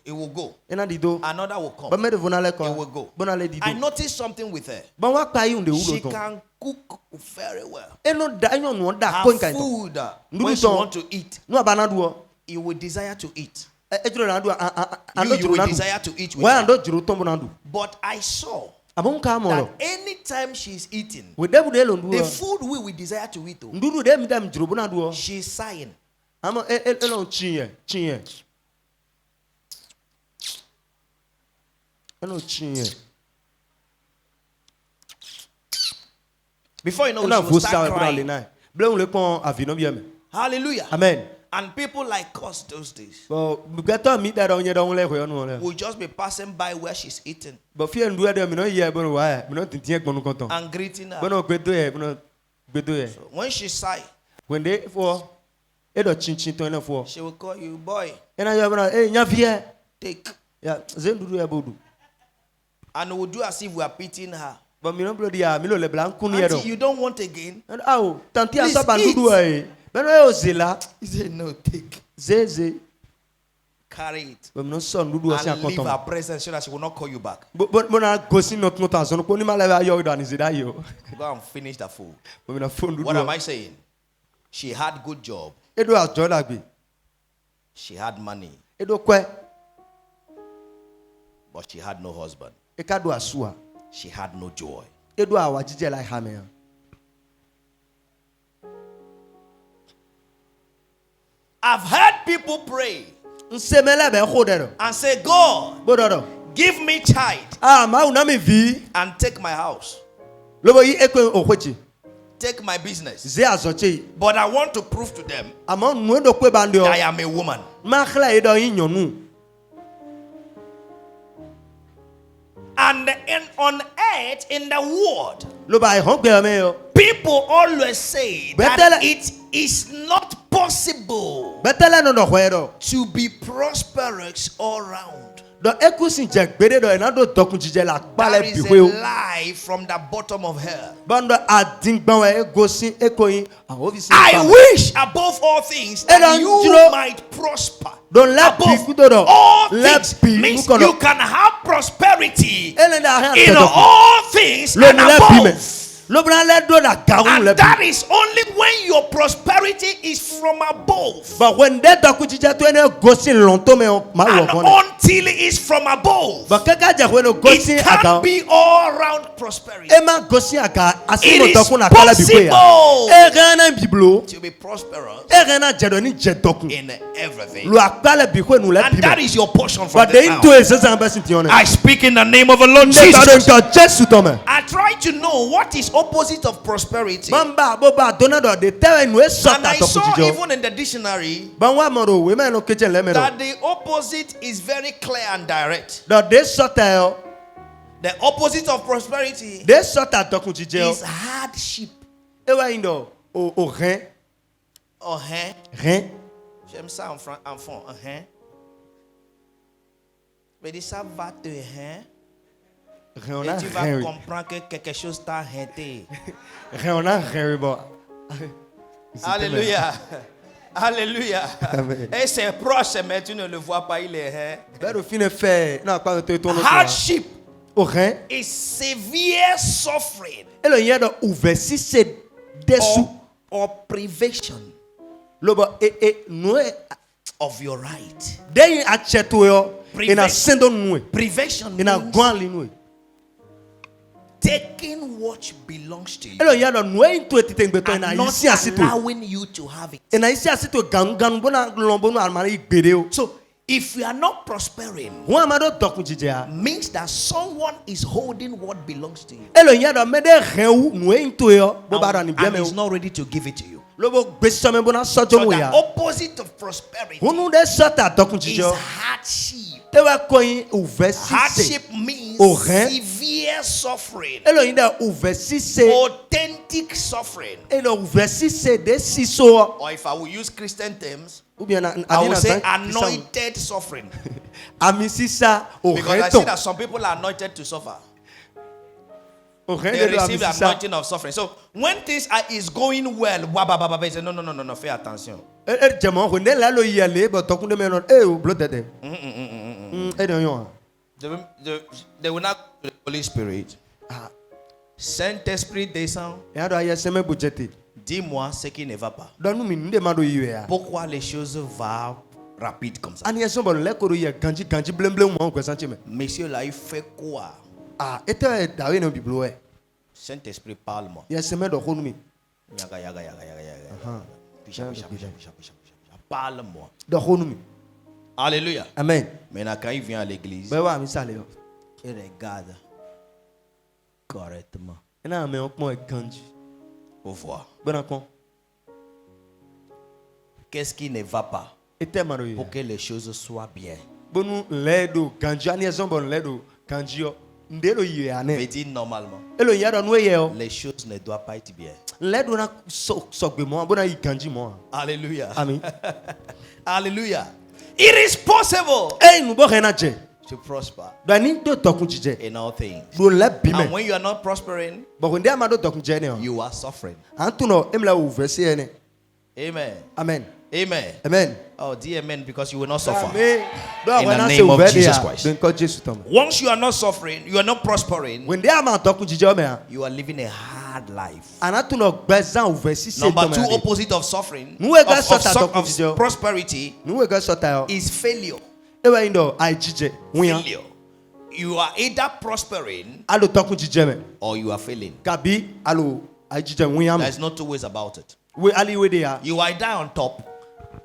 S1: It will go.
S2: E na di do.
S1: Another will
S2: Ba
S1: come.
S2: me de vona le ko.
S1: It will go.
S2: Bona le di
S1: I
S2: do.
S1: noticed something with her.
S2: Ba wa pa yi unde
S1: She
S2: wulo ton.
S1: can cook very well.
S2: E no da enyo no da
S1: Her
S2: ko nkan ton.
S1: food,
S2: Ndu
S1: when she
S2: ton.
S1: want to eat,
S2: No abana do.
S1: you will desire to eat.
S2: E juro na do
S1: You
S2: juro
S1: will
S2: na do.
S1: desire to eat with
S2: Wa
S1: her.
S2: ando juro tombo na do.
S1: But I saw
S2: Abon ka mo
S1: that
S2: lo.
S1: anytime she's eating,
S2: We debu de lo ndu.
S1: the food we will desire to eat,
S2: Ndudu de mi dem juro bo na do.
S1: she's sighing.
S2: Ama e lo chinye. E lo chinye.
S1: Before you know,
S2: E
S1: it,
S2: na
S1: she
S2: vo
S1: will
S2: sa
S1: start
S2: e bra le
S1: crying.
S2: nai. Ble un le pon avino bi me.
S1: Hallelujah.
S2: Amen.
S1: And people like us those days
S2: Bo gato mi da do nye do le ko no le.
S1: will just be passing by where she's eating
S2: Bo fie ndu de mi no ye bo wa. Mi no tintin gbonu konton.
S1: and greeting her.
S2: Bo no gbedo ye, bo no gbedo ye.
S1: When she sigh,
S2: When they for e do chinchin ton na for.
S1: she will call you, boy,
S2: E na yo bra e nya vie.
S1: take.
S2: Ya ze ndudu ya bodu.
S1: And we'll do as if we are pitying her.
S2: But mi no bro dia mi lo le blanc kunu ye do.
S1: Auntie, you don't want again?
S2: And awo tanti
S1: Please
S2: asaba
S1: eat.
S2: ndudu ai. Beno e ozela.
S1: He said, no, take.
S2: Zeze.
S1: Carry it.
S2: But mi no so ndudu o si
S1: And leave her
S2: akoton.
S1: presence so that she will not call you back.
S2: But na gosi not not aso no ko ni mala yo do ani zeda yo.
S1: Go and finish the food.
S2: But mi na phone
S1: What am
S2: ndudu.
S1: I saying? She had good job.
S2: E do ajo la gbe.
S1: She had money.
S2: E do kwe.
S1: But she had no husband.
S2: E ka do asua.
S1: She had no joy.
S2: E do awa jije like ha me.
S1: I've heard people pray
S2: nsemele be khodedo
S1: and say, God,
S2: bododo
S1: give me child
S2: ma una mi vi
S1: and take my house,
S2: lobo yi ekwe okwechi
S1: take my business.
S2: ze azoche
S1: But I want to prove to them
S2: ama nu do kwe bande o
S1: that I am a woman.
S2: ma khla yi do yin nyonu
S1: And on earth, in the world,
S2: lobo ai hon gbe me yo
S1: people always say that
S2: Betele-
S1: it is not possible
S2: betele no do khoedo
S1: to be prosperous all round.
S2: do ekusin je gbede do ina do dokun jije la
S1: That
S2: pale
S1: is a
S2: biwe o
S1: lie from the bottom of hell.
S2: bando adingban we egosin ekoyin awovisi
S1: I wish above all things that
S2: don't
S1: you
S2: you know-
S1: might prosper.
S2: Don't let
S1: Above
S2: people do that.
S1: all
S2: Let
S1: things
S2: people
S1: means
S2: do that.
S1: you can have prosperity
S2: ele da han
S1: in
S2: tedo
S1: all things
S2: lo
S1: and
S2: le bi me
S1: above.
S2: lo bran le do la gaun
S1: And
S2: le
S1: that
S2: bi
S1: is only when your prosperity is from above.
S2: but when de dokun jije to ene gosin lonto me o ma wo
S1: And
S2: kon
S1: until it is from above,
S2: but kaka je we no gosin
S1: it
S2: aga
S1: can't be all round prosperity.
S2: e ma gosin aga asimo
S1: It is
S2: dokun na kala bi pe ya
S1: possible
S2: e gana biblo
S1: to be prosperous
S2: e gana je do ni je dokun
S1: in everything.
S2: lo akpale bi ko nu le
S1: And
S2: bi
S1: that
S2: me
S1: is your portion from
S2: but de
S1: the
S2: into
S1: now.
S2: e sesan be sin ti on
S1: I speak in the name of the Lord
S2: ne ba do
S1: Jesus.
S2: nka Jesu to me
S1: I try to know what is opposite of prosperity.
S2: bamba bo ba do na do de te nu e so
S1: And
S2: ta
S1: I
S2: dokun
S1: saw
S2: jije
S1: even in the dictionary
S2: ban wa mo ro we me no kitchen le me ro
S1: that the opposite is very clear and direct.
S2: do de so ta yo
S1: The opposite of prosperity
S2: de so ta dokun jije o
S1: is hardship.
S2: e wa yin do o ren
S1: Oh, hein?
S2: ren
S1: J'aime ça en fond. Hein? Mais dis ça va te hein?
S2: ren on
S1: Et
S2: a
S1: tu vas
S2: ren
S1: comprendre que quelque chose t'a hinté.
S2: ren on a ren bo
S1: Alléluia. Alléluia.
S2: Amen.
S1: Et c'est proche, mais tu ne le vois pas, il est hein?
S2: be do fine fe na pa to to no
S1: Hardship
S2: o ren
S1: is severe suffering
S2: e lo yin do uvesi se desu
S1: or privation
S2: lo bo nu e
S1: of your right.
S2: de yin a cheto yo ina sendo nu e
S1: Privation
S2: ina
S1: means
S2: gwan li nu e
S1: taking what belongs to you
S2: e lo yin do nu e into etite ngbe to ina
S1: and
S2: yi
S1: not
S2: si asito
S1: allowing you to have it.
S2: ina yi si asito ganu bona lombo nu almari gbere o
S1: So, if you are not prospering,
S2: won amado dokun jije a
S1: means that someone is holding what belongs to you
S2: e lo yin do me de ren u nu e into yo bo ba do ni bi
S1: and
S2: me
S1: is
S2: o
S1: not ready to give it to you.
S2: lo bo gbe so me bona sojo
S1: So
S2: mo
S1: the
S2: ya
S1: opposite of prosperity
S2: hunu de sota dokun
S1: is
S2: jije o
S1: hardship.
S2: e wa koyin uvesi se
S1: Hardship means
S2: Oh, hein?
S1: severe suffering,
S2: e lo yin de uvesi se
S1: authentic suffering.
S2: e lo uvesi se de siso o
S1: Or if I will use Christian terms,
S2: ou bien na
S1: I will
S2: adina
S1: say
S2: san
S1: anointed suffering.
S2: ami sisa o
S1: Because I
S2: reto
S1: see that some people are anointed to suffer.
S2: o
S1: They
S2: reto ami
S1: receive the
S2: sisa
S1: anointing of suffering. So when things is going well, wah, bah, bah, bah, bah, they say, no, fais attention.
S2: e jemo ko ne la lo yele bo tokun de me no e o blo tete e don yo
S1: They will not go to the Holy Spirit.
S2: ah
S1: Saint-Esprit descend.
S2: ya do aye seme budgete
S1: Dis-moi ce qui ne va pas.
S2: don nu mi nde ma do yiwe ya
S1: Pourquoi les choses vont rapide comme ça?
S2: ani eso bo le ko do ye ganji blemblem mo ko sanche me
S1: Monsieur là, il fait quoi?
S2: ah ete dawe no biblo e
S1: Saint-Esprit, parle-moi.
S2: ye seme do ko nu mi
S1: Yaga. Pisha. Parle-moi.
S2: do ko nu mi
S1: Alléluia.
S2: amen
S1: Maintenant, quand il vient à l'église,
S2: be wa mi sale yo
S1: il regarde correctement
S2: ina me o pon e ganji
S1: pour voir
S2: bona kon
S1: qu'est-ce qui ne va pas
S2: ete ma do ye
S1: pour que les choses soient bien.
S2: bonu le do ganji ani eso bo le do ganji yo nde lo yiwe
S1: Je
S2: ane
S1: veux dire, normalement,
S2: elo ya do nu ye o
S1: les choses ne doivent pas être bien.
S2: le do na so gbe mo bona yi ganji mo
S1: Alléluia.
S2: amen
S1: Alléluia. It is possible
S2: e nu bo rena je
S1: to prosper
S2: do ni do tokun jije
S1: in all things.
S2: do le bi
S1: And
S2: me
S1: when you are not prospering,
S2: bo ko nde amado tokun je ne o
S1: you are suffering.
S2: antu no emla o verse ene
S1: Amen.
S2: amen
S1: Amen.
S2: amen
S1: Oh, dear amen, because you will not suffer.
S2: amen do
S1: In the
S2: wa na se
S1: name
S2: o
S1: of
S2: verse
S1: Jesus
S2: ya
S1: Christ.
S2: do ko Jesus to me
S1: Once you are not suffering, you are not prospering,
S2: when nde ama tokun jije o me a
S1: you are living a hard life.
S2: anatu no gbezan o verse se
S1: Number
S2: to me
S1: two, opposite of suffering,
S2: Nu we ga
S1: of
S2: sort out of Jesus.
S1: prosperity,
S2: nu we ga sota yo
S1: is failure.
S2: e wa indo ai jije wian
S1: Failure. You are either prospering
S2: alo tokun jije me
S1: or you are failing.
S2: kabi alo ai jije wian me
S1: There's no two ways about it.
S2: we ali we de ya
S1: You are either on top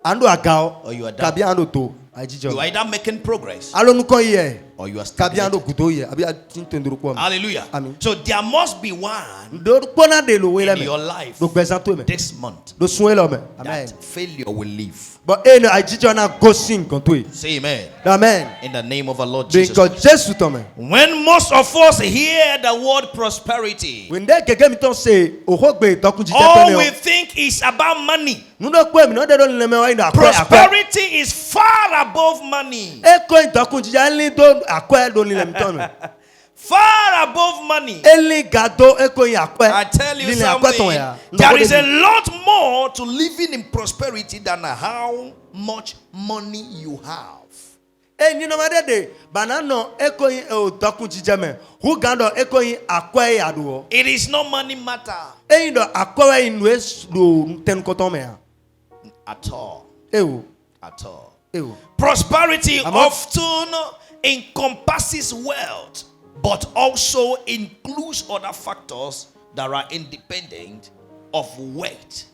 S2: ando agao
S1: Or you are down.
S2: kabi ando to
S1: You
S2: ajijo
S1: are either making progress
S2: alo nuko ye
S1: or you are
S2: kabi ando
S1: stagnated.
S2: guto ye abi atintenduru ko me
S1: Hallelujah.
S2: Amen.
S1: So there must be one
S2: do kpona de lo wele
S1: in
S2: me
S1: your life
S2: do gbesanto me
S1: this month
S2: do sun lo me amen
S1: that failure will leave.
S2: but e no ajijo na go sing konto e
S1: Say amen.
S2: amen
S1: In the name of our Lord
S2: de
S1: Jesus
S2: ko
S1: Christ.
S2: Jesus to me
S1: When most of us hear the word prosperity,
S2: wende gege mi ton se ohogbe itokun jije
S1: all
S2: to
S1: we
S2: me
S1: think is about money.
S2: nu do pe mi no de do le me wa ina akwe
S1: Prosperity is far above money.
S2: e ko itokun jije nli to akwe do le mi ton me
S1: Far above money.
S2: eli gado e ko yin akwe
S1: I tell you
S2: Lile akwe ton
S1: something.
S2: ya
S1: There is a lot more to living in prosperity than how much money you have.
S2: e ni no ma de banano e ko yin o dokun jije me hu gando e ko yin akwe ya do
S1: It is not money matter
S2: e yin do akwe yin we do ten ko ton me ya
S1: at all.
S2: e o
S1: At all.
S2: e o
S1: Prosperity
S2: Amo-
S1: often encompasses wealth, but also includes other factors that are independent of wealth.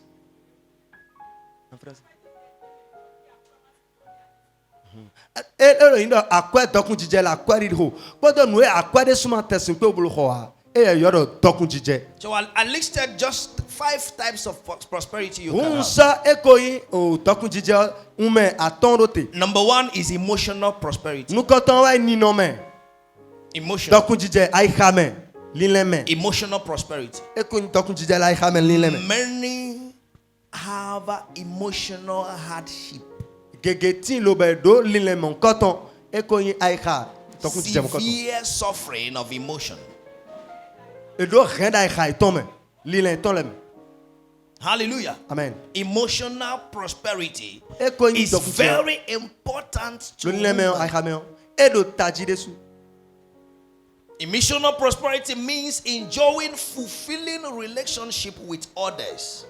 S2: ero yin do akwe dokun jije la akwe ri ho podo nu e akwe de suma tesin pe obulu ho a e yo do dokun jije
S1: So I listed just 5 types of prosperity you can
S2: un
S1: have.
S2: sa e ko yin o dokun jije un me aton rote
S1: Number 1 is emotional prosperity.
S2: nu ko ton wa ni no me
S1: Emotional.
S2: dokun jije ai khame lile me
S1: Emotional prosperity.
S2: e ko yin dokun jije la ai khame lile me
S1: Many have emotional hardship.
S2: gege tin lo be do lile me ko ton e ko yin ai kha dokun jije mo ko ton
S1: Severe suffering of emotion.
S2: e do rien ai kha ton me lile ton le me
S1: Hallelujah.
S2: amen
S1: Emotional prosperity
S2: e ko yin
S1: is
S2: dokun jije
S1: very important to
S2: lo lile me ai
S1: women.
S2: khame e do taji desu
S1: Emotional prosperity means enjoying fulfilling relationship with others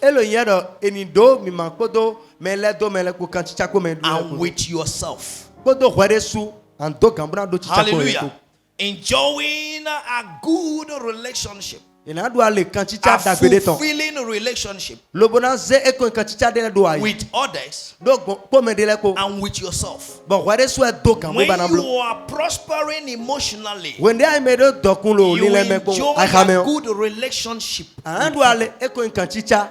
S2: elo yen do eni do mi man kodo mele ko kan chicha ko me do
S1: and with yourself.
S2: kodo hwere su and do gambra do chicha ko
S1: Hallelujah. Enjoying a good relationship.
S2: ina do ale kan
S1: A
S2: chicha dagbede ton
S1: fulfilling relationship
S2: lobona ze e ko kan chicha de do ayi
S1: with others
S2: do ko me de le ko
S1: and with yourself.
S2: bo hwere su e do gambra
S1: When
S2: banam
S1: you
S2: lo
S1: are prospering emotionally,
S2: when they me do dokun lo
S1: you
S2: ni le me ko
S1: enjoy
S2: ai khame
S1: a good relationship.
S2: and do ale e ko kan chicha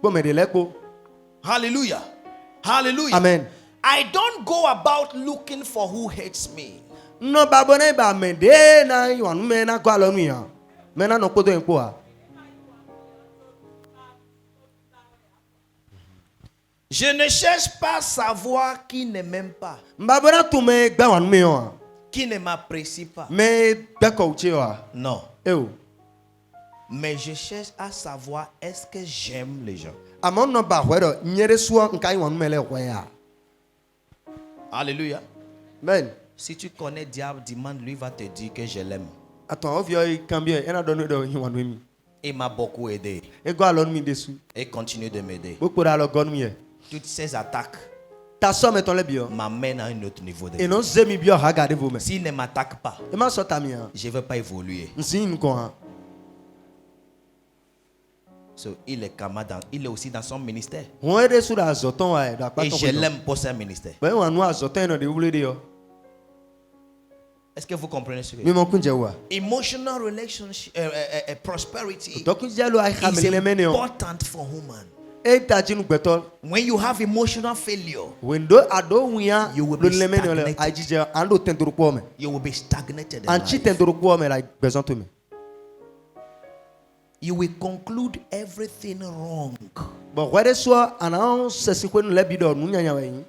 S2: ko me de le ko
S1: Hallelujah. Hallelujah.
S2: amen
S1: I don't go about looking for who hates me.
S2: no babo na ba me de na yon me na ko alo nu ya me na no kodo en ko a
S1: Je ne cherche pas à savoir qui ne m'aime pas,
S2: mbabo na tu me gba wan me yo
S1: qui ne m'apprécie pas.
S2: me gba ko uche yo
S1: Non.
S2: e o
S1: Mais je cherche à savoir est-ce que j'aime les gens.
S2: amon no ba hwero nyere suo nka yi wonu mele hwe ya
S1: Alléluia.
S2: men
S1: Si tu connais diable, demande, lui va te dire que je l'aime.
S2: aton ovio kambie ena do no do yi wonu mi
S1: Il m'a beaucoup aidé
S2: e go alon mi desu
S1: et continue de m'aider.
S2: bo pora lo gon mi e
S1: Toutes ces attaques
S2: ta so me ton le bio
S1: m'amènent à un autre niveau de
S2: e
S1: vie.
S2: no ze mi bio ha ga de vo me
S1: S'il ne m'attaque pas,
S2: e ma so ta mi a
S1: je ne vais pas évoluer.
S2: nsin ko ha
S1: So, il est camarade, il est aussi dans son ministère.
S2: won de su da zoton wa e da pa
S1: Et
S2: ton
S1: je
S2: ko
S1: l'aime pour son ministère.
S2: ben wanu azoton no de wule de yo
S1: Est-ce que vous comprenez ce que je
S2: mi
S1: dis?
S2: mo kunje wa
S1: Emotional relationship, prosperity
S2: dokun je lo ai
S1: is
S2: khamele me ne o
S1: important for woman.
S2: e ta jinu gbeto
S1: When you have emotional failure,
S2: wendo ado wiya
S1: You will
S2: lo
S1: be
S2: le me ne o le
S1: stagnated.
S2: ajije ando tenduru ko me
S1: you will be stagnated in
S2: anchi
S1: life.
S2: tenduru ko me like beson to me
S1: You will conclude everything wrong.
S2: but where so ana se sin ko le bi do nu nyanya wa yin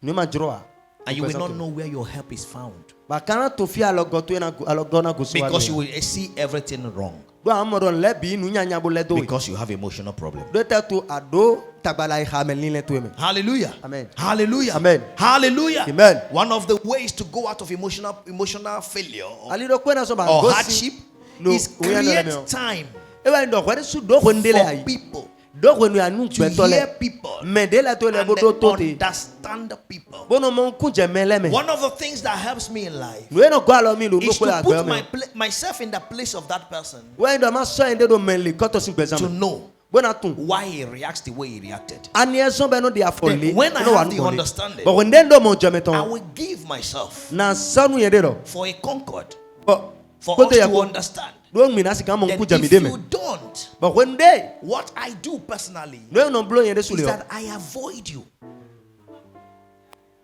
S2: ni ma jro a
S1: And you will not know where your help is found.
S2: ba kana to fi alogo to na alogo na go so
S1: Because you will see everything wrong.
S2: do amoro le bi nu nyanya bo le do
S1: Because you have emotional problem.
S2: do ta to ado tagbala ha me ni le to me
S1: Hallelujah.
S2: Amen.
S1: Hallelujah.
S2: Amen.
S1: Hallelujah.
S2: Amen.
S1: One of the ways to go out of emotional failure
S2: ali do ko na so ba
S1: or
S2: go
S1: hardship
S2: No,
S1: is
S2: we are not
S1: create
S2: able.
S1: time
S2: e wa ndo where su do ko ndele
S1: for
S2: ayi
S1: people
S2: do ko nu anu
S1: to
S2: gbeto
S1: hear
S2: le
S1: people
S2: me de la to le
S1: and
S2: bo do to te
S1: understand people.
S2: bono mo kunje mele me
S1: One of the things that helps me in life
S2: we no go alo mi lo
S1: is
S2: ko
S1: to
S2: la
S1: put
S2: gbe me
S1: myself in the place of that person
S2: we ndo ma so ende do mele ko to sin
S1: to
S2: gbezam
S1: know
S2: Bonatu.
S1: why he reacts the way he reacted.
S2: Aniyeson beno dia folle.
S1: Then when I
S2: no
S1: have
S2: wan
S1: the
S2: kole.
S1: understanding,
S2: But when do mo
S1: I
S2: jameton.
S1: will give myself
S2: Na sanu yede do.
S1: for a concord,
S2: But
S1: for
S2: kote
S1: us
S2: ya
S1: to
S2: ko.
S1: understand.
S2: Do mina sika mo
S1: Then
S2: ku jami
S1: if
S2: de me.
S1: you don't,
S2: But when day
S1: what I do personally
S2: no no blow yede
S1: is
S2: sule.
S1: that I avoid you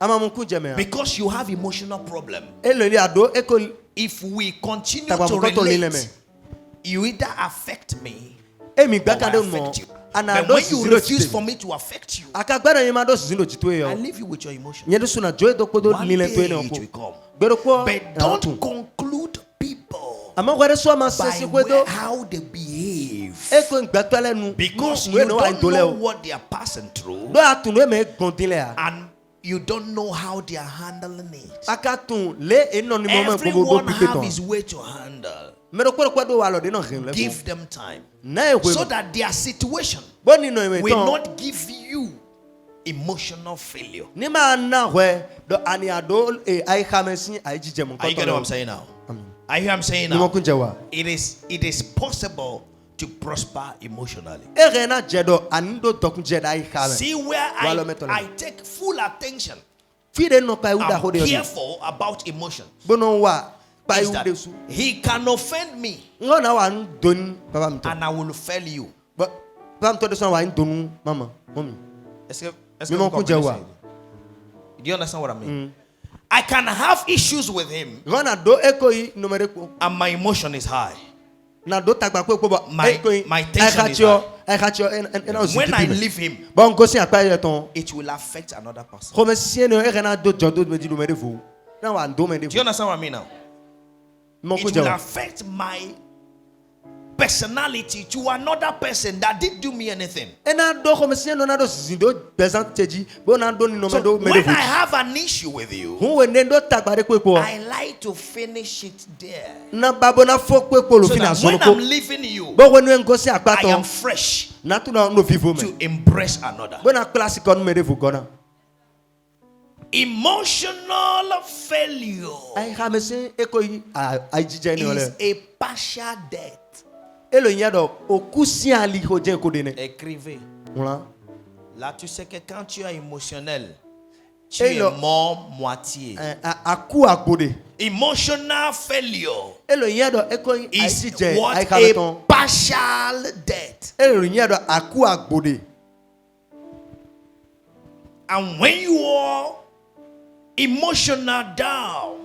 S2: Ama mo ku jame.
S1: because you have emotional problem.
S2: Eloli ado eko
S1: If we continue
S2: Taba
S1: to
S2: mo koto lile me.
S1: relate, you either affect me
S2: emi
S1: or
S2: gba kan
S1: I
S2: de
S1: affect
S2: mo.
S1: you.
S2: Ana
S1: But
S2: do
S1: when you
S2: sisi
S1: refuse
S2: lo
S1: for me to affect you,
S2: akagbara yin ma do sisi lo jito
S1: I
S2: yo.
S1: leave you with your emotions.
S2: Yede suna joy do kodo
S1: One
S2: lile
S1: day
S2: to ene
S1: it will
S2: opo.
S1: come.
S2: Gbero ko.
S1: But don't conclude people
S2: Ama kwere so ma
S1: by
S2: sisi kwedo.
S1: how they behave.
S2: Eko ngba to lenu.
S1: Because
S2: No,
S1: you
S2: no, I
S1: don't
S2: don't
S1: know
S2: know.
S1: what they are passing through
S2: Do atun we me gondin le a.
S1: and you don't know how they are handling it.
S2: Akatun le eno ni mo me gbogbo
S1: Everyone
S2: do pipe
S1: have
S2: ton.
S1: his way to handle.
S2: Mero kwere kwedo wa lo de no hin le.
S1: Give them time
S2: Na e
S1: so
S2: kwe.
S1: that their situation
S2: Boni no e
S1: will
S2: ton.
S1: not give you emotional failure.
S2: Ni ma na we do ani ado e ai khamesin ai jije mo
S1: Are you getting what I'm saying now? Are you hear what I'm saying
S2: Ni mo
S1: now?
S2: kun jewa.
S1: It is possible to prosper emotionally.
S2: E re na jedo ani do dokun jeda ai khame.
S1: See where
S2: Walo metole.
S1: I take full attention.
S2: Fi de no pa u da
S1: I'm
S2: ho de.
S1: careful about emotion.
S2: Bono wa pa
S1: Is
S2: u
S1: that
S2: de su.
S1: he can offend me
S2: Ngo na wa ndon papa mi to.
S1: and I will fail you.
S2: But papa mi to de so wa ndonu mama. Mommy. Me mo kun jewa.
S1: Do you understand what I mean? I can have issues with him
S2: Ngo na do eko yi numere ko.
S1: and my emotion is high.
S2: Na do tagba pe ko bo.
S1: My tension is
S2: ai khatio en o
S1: When I leave him,
S2: Bon go si apa ye ton.
S1: it will affect another person.
S2: Comme si no e re na do jodo me di numere vo. Na wa ndo me de.
S1: Do you understand what I mean now?
S2: Mo
S1: It
S2: kun
S1: will
S2: jewa.
S1: affect my personality to another person that didn't do me anything.
S2: Ena do comme si no na do zindo bezan teji. Bo na do ni no me
S1: So
S2: do me de
S1: when
S2: vo.
S1: I have an issue with you,
S2: Hu we ne do tagba de pe ko.
S1: I like to finish it there.
S2: Na babo na fo pe ko lo
S1: So
S2: fina
S1: that
S2: so
S1: when
S2: ko.
S1: I'm leaving you,
S2: Bo we no ngo si apa
S1: I am
S2: ton.
S1: fresh
S2: Na tu na no vivo
S1: to
S2: me.
S1: embrace another.
S2: Bo na classic on me de vo gona.
S1: Emotional failure
S2: Ai khamesin eko yi ai jije ni ole.
S1: is a partial death.
S2: Elo yen do okusi ali ho je ko de ne.
S1: Écrivez.
S2: Wala.
S1: Là, tu sais que quand tu es émotionnel, tu
S2: Et
S1: es
S2: le-
S1: mort moitié.
S2: Aku agbode.
S1: Emotional failure
S2: Elo yen do eko yi ai
S1: is
S2: jije
S1: what
S2: ai
S1: a
S2: khameton.
S1: partial death.
S2: Elo yen do aku agbode.
S1: And when you are emotional down,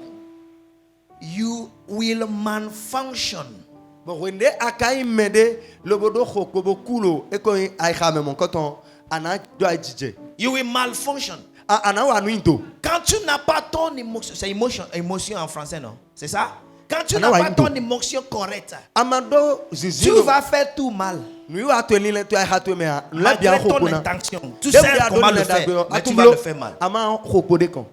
S1: you will malfunction.
S2: Bon wende akai mede lobodo khokobo kulo eko yi ai khame mon koton ana do ai jije.
S1: You will malfunction.
S2: Ana wa nu into.
S1: Quand tu n'as pas ton émotion, c'est émotion en français, non? C'est ça? Quand tu
S2: Ah,
S1: n'as
S2: non,
S1: pas
S2: ouais,
S1: ton
S2: tout.
S1: émotion correcte,
S2: Amado
S1: tu
S2: zinzino.
S1: vas faire tout mal.
S2: Nu wa to ni le to ai hatu me a. La bien
S1: Malgré ton
S2: khokona.
S1: intention. Tu sais comment le faire, mais tu vas le faire mal.
S2: Ama khokode kon.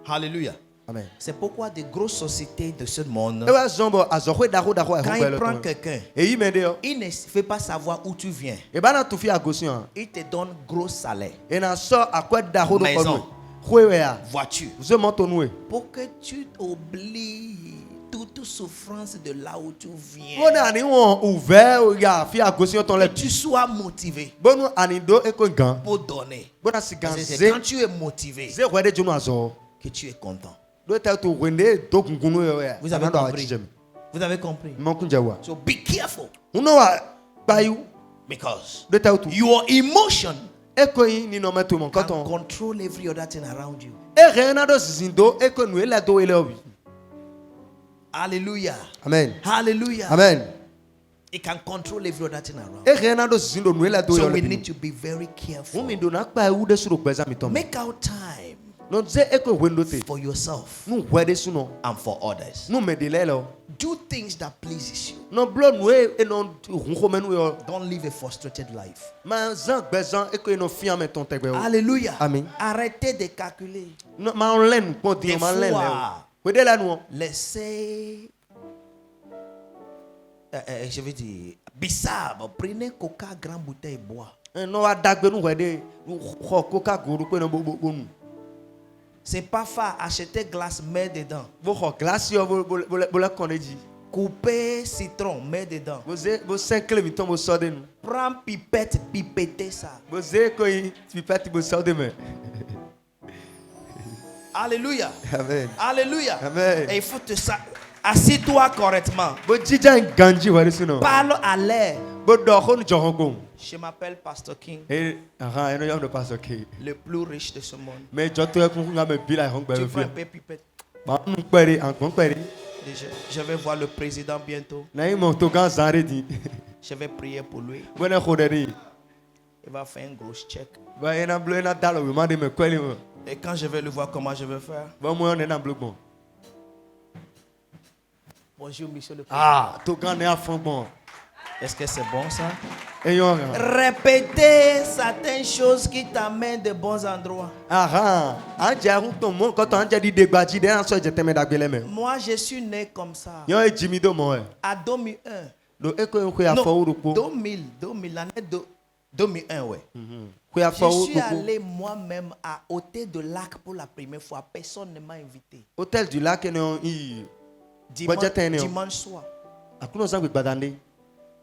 S1: Alléluia.
S2: Amen.
S1: C'est pourquoi des grosses sociétés de ce monde,
S2: E wa zombo azokwe dako dako e
S1: quand
S2: ho
S1: il prend quelqu'un,
S2: E yi mede yo.
S1: il ne fait pas savoir où tu viens.
S2: E bana tu fi agosion.
S1: Il te donne gros salaire,
S2: E na so akwa dako do
S1: Maison.
S2: kono. Khwewe ya.
S1: voiture,
S2: Zo monto nou e.
S1: pour que tu oublies toute souffrance de là où tu viens.
S2: Bon ani won ouvert ya fi agosion ton
S1: Que
S2: le.
S1: tu sois motivé
S2: Bonu ani do eko gan.
S1: pour donner.
S2: Bona si gan
S1: Parce que c'est
S2: ze.
S1: quand tu es motivé
S2: Ze wede juno azo.
S1: que tu es content.
S2: Do ta to wende do kungunu yo ya.
S1: Vous avez
S2: Anado
S1: compris?
S2: achijem.
S1: Vous avez compris?
S2: Mon kunjawa.
S1: So be careful
S2: Uno wa bayu
S1: because
S2: do ta to.
S1: your emotion
S2: Eko yi ni no meto mon
S1: can
S2: koton.
S1: control every other thing around you.
S2: E re na do zindo eko nu ele do ele obi.
S1: Hallelujah.
S2: Amen.
S1: Hallelujah.
S2: Amen.
S1: It can control every other thing around.
S2: E re na do zindo nu ele do
S1: So
S2: ele.
S1: we need to be very careful.
S2: Umi do na pa e de suro gbeza mi tom.
S1: Make out time
S2: No ze eko wendo te.
S1: for yourself
S2: Nu wede suno.
S1: and for others.
S2: Nu me de lelo.
S1: Do things that pleases you.
S2: No blo nu e no hunko menu yo.
S1: Don't live a frustrated life.
S2: Ma zan gbezan eko no fian me ton tegbe o.
S1: Hallelujah.
S2: Amen.
S1: Arrêtez de calculer.
S2: No ma on len pon di
S1: Des
S2: ma len le.
S1: fois.
S2: Wede la nu.
S1: Laissez. Je vais dire. Bissab, prenez coca grand bouteille bois.
S2: No wa dagbe nu wede. Kho coca guru pe no bo nu.
S1: C'est pas fort. Achetez glace, mets dedans.
S2: Bo kho glace yo bo la koneji.
S1: Couper citron, mets dedans.
S2: Vos 5 clés, mi tombe au sort de nous.
S1: Prends pipette, pipetter ça.
S2: Vos écoles, tu peux être au sort de main.
S1: Alléluia.
S2: Amen.
S1: Alléluia.
S2: Amen.
S1: Et il faut te ça. Assis-toi correctement.
S2: Vos djidja ganji, voilà sinon.
S1: Parle à l'air.
S2: Vos dorons, johongong.
S1: Je m'appelle Pastor King,
S2: Et, ah, et nous, pas ok.
S1: le plus riche de ce monde.
S2: Mais je te reconnais comme un bilan, hong
S1: Tu
S2: ben,
S1: prends un peu pipette. Je vais voir le président bientôt. Je vais prier pour lui. Il va faire un gros check. Et quand je vais le voir, comment je vais faire? Bonjour, monsieur le président.
S2: Ah, tout grand est à fond bon.
S1: Est-ce que c'est bon ça?
S2: Et yon,
S1: Répéter certaines choses qui t'amènent de bons endroits.
S2: ah, quand on dit des bâtis, des ans, je t'aime d'agueler même.
S1: Moi, je suis né comme ça.
S2: Yon est Jimmy do moi.
S1: À 2001.
S2: Le éco yon a fait
S1: Non,
S2: ou
S1: 2000, l'année 2001, ouais.
S2: a
S1: Je
S2: fait
S1: suis allé moi-même à Hôtel de Lac pour la première fois. Personne ne m'a invité.
S2: Hôtel du Lac et non i.
S1: Dimanche soir.
S2: À quoi nous avons badandé?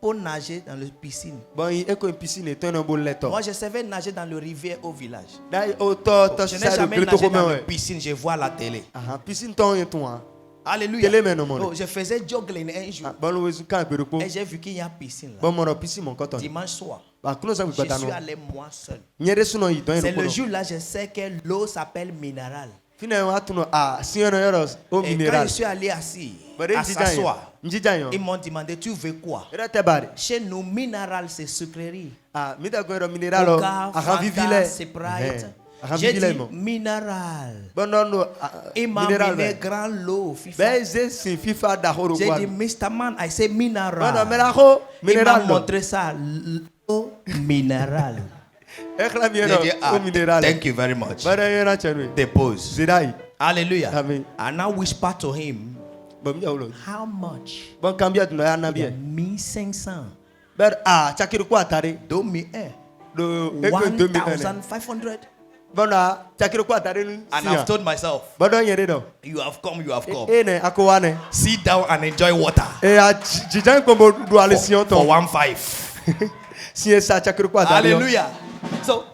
S1: Pour nager dans la piscine.
S2: Bon, il éco une piscine et un bon lettre.
S1: Moi, je savais nager dans le rivière au village.
S2: D'ailleurs, autant,
S1: Je n'ai jamais nagé dans la piscine, je vois la télé.
S2: Ah, piscine ton et toi.
S1: Alléluia.
S2: Télé, mais non, mon.
S1: Oh, je faisais jogging un jour.
S2: Bon, le wezu quand il
S1: Et j'ai vu qu'il y a piscine là.
S2: bon, mon piscine, mon coton.
S1: Dimanche soir.
S2: Bah, comment nous avons
S1: Je
S2: badandé?
S1: suis allé moi seul.
S2: C'est
S1: C'est le jour-là, je sais que l'eau s'appelle minéral.
S2: Finalement, si on a au
S1: Et quand je
S2: minéral.
S1: suis allé assis, à s'asseoir,
S2: Njijanyo.
S1: ils m'ont demandé, tu veux quoi?
S2: Era tebari.
S1: Chez nous, minéral, c'est sucrerie.
S2: Ah, mida go minéral.
S1: Coca,
S2: A
S1: Fanta,
S2: vivile.
S1: Sprite.
S2: A
S1: J'ai
S2: vivile
S1: dit
S2: mo.
S1: minéral.
S2: Bon non no.
S1: Il m'a
S2: Minéral.
S1: amené grand lot. FIFA.
S2: Beze si FIFA da horo
S1: J'ai
S2: kwa.
S1: dit, Mr. Man, I say
S2: Bon non,
S1: minéral.
S2: mais la ho
S1: Il m'a
S2: minéral.
S1: montré ça, l'eau minéral.
S2: Ekla
S1: J'ai
S2: minéral.
S1: dit,
S2: Au minéral.
S1: thank you very much.
S2: Bara yena chenwe.
S1: Depose.
S2: Zirai.
S1: Hallelujah.
S2: Amen.
S1: And I whisper to him,
S2: Bon mi awlo.
S1: how much?
S2: Bon kambia tu na na
S1: Il a
S2: bien.
S1: 1500.
S2: Ber chakiru kwa tare.
S1: 2001.
S2: Do eko 2001.
S1: 1500.
S2: Bon na chakiru kwa tare nu.
S1: And I've told myself,
S2: Bon don yere do.
S1: you have come, you have come.
S2: Ne akowane.
S1: Sit down and enjoy water.
S2: E a jijan kombo do ale si
S1: For
S2: onton.
S1: 1.5.
S2: Si esa chakiru kwa tare.
S1: Hallelujah. So,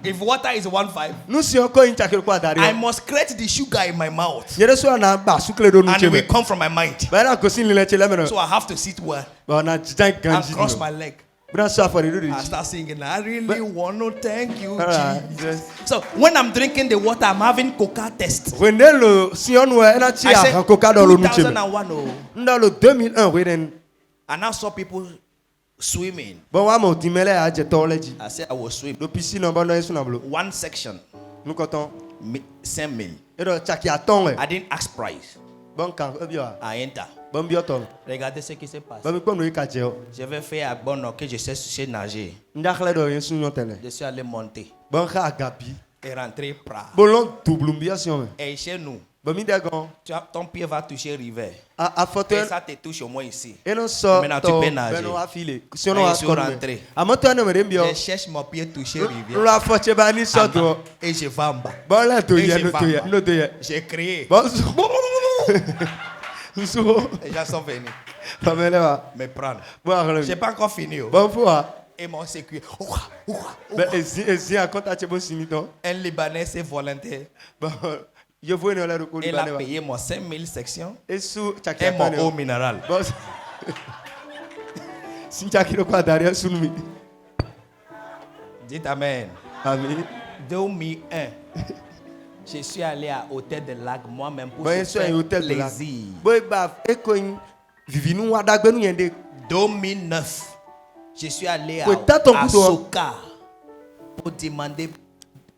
S1: if water is 1.5,
S2: Nu si on ko in chakiru kwa tare.
S1: I must create the sugar in my mouth.
S2: Yere so na ba sukle do nu
S1: And it will
S2: cheme.
S1: come from my mind.
S2: Ba na ko sin lile chele meno.
S1: So I have to sit well
S2: Ba na jijan
S1: and
S2: ganji.
S1: cross my leg.
S2: Bra so afori do
S1: I
S2: di.
S1: start singing, I really want to thank you,
S2: Ah,
S1: Jesus. So when I'm drinking the water, I'm having coca test.
S2: Wende lo si on we na chi
S1: I
S2: a
S1: said,
S2: ko ka do lo nu cheme.
S1: 2001, oh.
S2: Nda lo 2001 we den.
S1: And I saw people swimming.
S2: Bon wa mo dimele a je to leji.
S1: I said I was swimming.
S2: Do piscine no bon no yesu na blo.
S1: One section,
S2: Nu koton.
S1: 5,000.
S2: E do chaki aton we.
S1: I didn't ask price.
S2: Bon kan e bi wa.
S1: I enter.
S2: Bon bi oton.
S1: Regardez ce qui se passe.
S2: Bon mi ko no ka je o.
S1: Je vais faire à bon que je sais nager.
S2: Nda khle do yesu nyon tele.
S1: Je suis allé monter
S2: Bon ka agapi.
S1: et rentrer pra.
S2: Bon lon double mbiation we.
S1: Et chez nous,
S2: Bon mi de gon.
S1: ton pied va toucher rivière.
S2: A foto.
S1: Et ça te touche au moins ici.
S2: Et non so
S1: Maintenant, tu
S2: to
S1: peux nager.
S2: ben wa file. Si on
S1: Et
S2: wa
S1: je suis
S2: ko
S1: rentré.
S2: A moto na me mbio.
S1: Je cherche mon pied toucher rivière.
S2: La foche ba ni so
S1: En bas.
S2: to.
S1: Et je vais en bas.
S2: Bon la to
S1: Et
S2: ye
S1: je
S2: no to ye.
S1: vais.
S2: No to ye.
S1: J'ai crié.
S2: Bon. So.
S1: Les gens sont venus
S2: Pamela wa.
S1: me prendre.
S2: Bon akhle.
S1: J'ai pas encore fini. Oh.
S2: Bon fo wa.
S1: Et mon sécu. Ouah, ouah, ouah.
S2: Ben ezi a konta che bon sini ton.
S1: Un Libanais, c'est volontaire.
S2: Bon. Yo vo ne la ko
S1: Il a
S2: libanais wa.
S1: payé moi 5,000 sections
S2: Et sous chaki
S1: et mon eau
S2: atone.
S1: minérale.
S2: Bon. Si chaki ro kwa daria sunumi.
S1: Dites Amen.
S2: Amen.
S1: 2001. Je suis allé à Hôtel de Lac moi-même pour
S2: Bon
S1: se
S2: yeso en
S1: faire
S2: hôtel de la.
S1: plaisir.
S2: Boy ba ekoyin vivinu wa dagbe nu yende.
S1: 2009. Je suis allé
S2: Ouais, t'as ton
S1: à
S2: coup d'or.
S1: Soka pour demander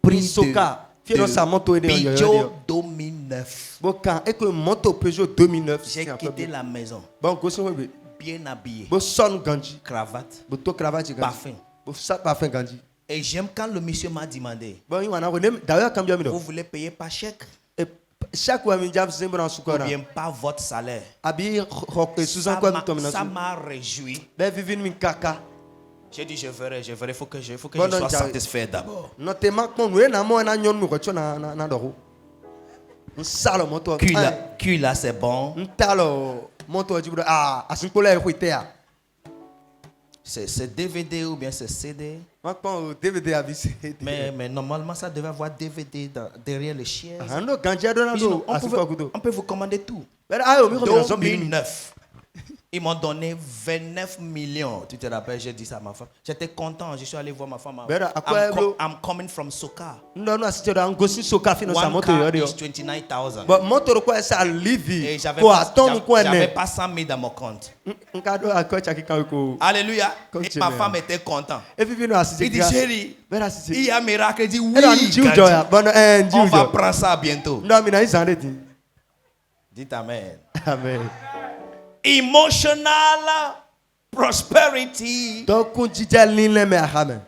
S1: prix
S2: Soka. Fiero sa moto ede yo yo.
S1: Peugeot 2009.
S2: Bon quand ekoyin moto Peugeot 2009.
S1: J'ai quitté la maison
S2: Bon go so we.
S1: bien habillé,
S2: Bo son ganji.
S1: cravate,
S2: Bo to cravate ganji.
S1: parfum.
S2: Bo sa parfum ganji.
S1: Et j'aime quand le monsieur m'a demandé,
S2: Bon yi wana ko ne d'ailleurs quand bien mi
S1: vous
S2: do.
S1: voulez payer par chèque
S2: Et chaque fois mi jab zembo na
S1: ou
S2: sukora.
S1: bien pas votre salaire?
S2: Abi Susan
S1: Ça
S2: kwa
S1: m'a-
S2: mi to mi na
S1: ça
S2: su.
S1: m'a réjoui.
S2: Ben vivinu mi kaka.
S1: J'ai dit je ferai, il faut que
S2: Bon,
S1: je
S2: non,
S1: sois
S2: t'as-
S1: satisfait d'abord.
S2: No te mak mon we na mo na nyon mi ko cho na do. Un sale moto.
S1: Cul là c'est bon.
S2: Un talo Moto jibro asinkola e huitea.
S1: C'est DVD ou bien c'est CD.
S2: Makon DVD avisi.
S1: Mais normalement, ça devait avoir DVD derrière les chaises.
S2: Ando ganja dona
S1: Ils disent,
S2: do asinko kudo.
S1: on peut vous commander tout.
S2: Bera ayo mi ko mi so bi.
S1: 2009. Ils m'ont donné 29 millions. Tu te rappelles, j'ai dit ça à ma femme. J'étais content. Je suis allé voir ma femme. I'm coming from Soka.
S2: No asicho da ngosi soka fino sa
S1: One
S2: moto
S1: car
S2: yori.
S1: is 29,000.
S2: But moto ko esa livi.
S1: Et
S2: Ko aton ko
S1: j'avais
S2: ene.
S1: pas 100 000 dans mon compte.
S2: Nkado akocha kika ko.
S1: Alléluia. Et
S2: Continue.
S1: ma femme était contente.
S2: E fi no asicho.
S1: Il dit, chérie,
S2: Bera
S1: il
S2: asicho.
S1: y a un miracle. Il dit, oui.
S2: Era njiu
S1: Gandhi.
S2: joya. Bono
S1: On va
S2: njiu.
S1: prendre ça bientôt.
S2: Ndo mi na isande ti.
S1: Dites amen.
S2: Amen.
S1: Emotional prosperity
S2: Donc jija linle me ahame.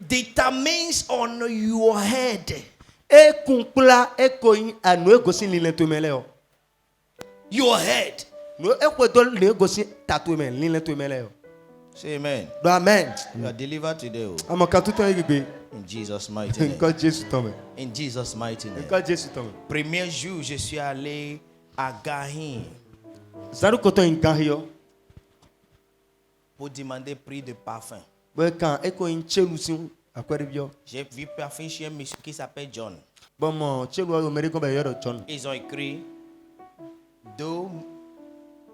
S1: determines on your head.
S2: E kunkula e koyin anu egosi linle to mele o.
S1: Your head.
S2: No e ko do le egosi tatu me linle to mele o.
S1: Say amen.
S2: Do amen.
S1: You are delivered today. Oh.
S2: Amo kan tutan igbe.
S1: In Jesus' mighty name.
S2: Nkan Jesu to me.
S1: In Jesus' mighty name.
S2: Nkan Jesu to me.
S1: Premier jour, je suis allé à Gahin
S2: Zaru koto nkan hiyo.
S1: pour demander prix de parfum.
S2: Bo kan e ko yin chelu sin akwere bio.
S1: J'ai vu parfum chez un monsieur qui s'appelle John.
S2: Bon mo chelu o mere ko be yoro John.
S1: Ils ont écrit 2,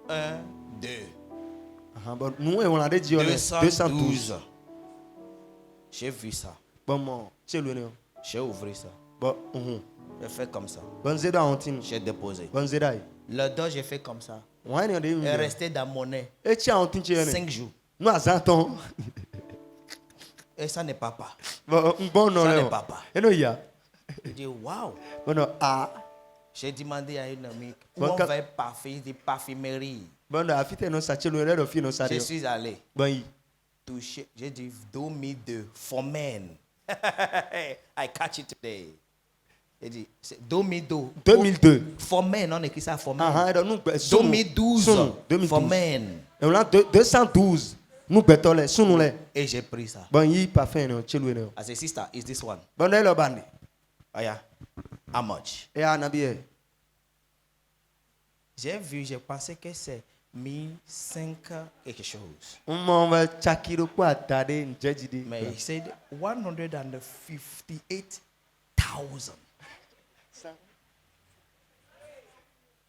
S1: 1, 2.
S2: Aha bon nous e wona de dio 212.
S1: J'ai vu ça.
S2: Bon mo chelu ne o.
S1: J'ai ouvert ça.
S2: Bon
S1: J'ai fait comme ça.
S2: Bon zeda ontin.
S1: J'ai déposé.
S2: Bon zeda.
S1: Le dos, j'ai fait comme ça.
S2: Wani o de
S1: Il est resté dans mon nez
S2: e chi ontin che ne.
S1: 5 jours.
S2: No azanton.
S1: Et ça n'est pas pas.
S2: Bon non
S1: Ça
S2: le.
S1: n'est pas pas.
S2: E no ya.
S1: Je dis, waouh.
S2: Bon
S1: J'ai demandé à une amie où
S2: Bon,
S1: on
S2: quand-
S1: va parfumer des parfumeries.
S2: bon afite no sa chelu le do fi no sa
S1: Je
S2: de.
S1: suis allé
S2: Bon yi.
S1: toucher. J'ai dit 2002 for men. I catch it today. J'ai dit c'est 2002.
S2: 2002.
S1: For men, on écrit ça for men.
S2: Aha, donc nous
S1: 2012. For
S2: 2012.
S1: men.
S2: Et on a 212. Nous betole sunu le.
S1: Et j'ai pris ça.
S2: Bon yi parfum no chelu ne.
S1: I said, sister, is this one?
S2: Bon le bandi.
S1: Oh yeah. How much?
S2: E anabi e.
S1: J'ai vu, j'ai pensé que c'est 1005 quelque chose.
S2: Mo va chakiro ko atade njejide.
S1: Mais il said 158,000.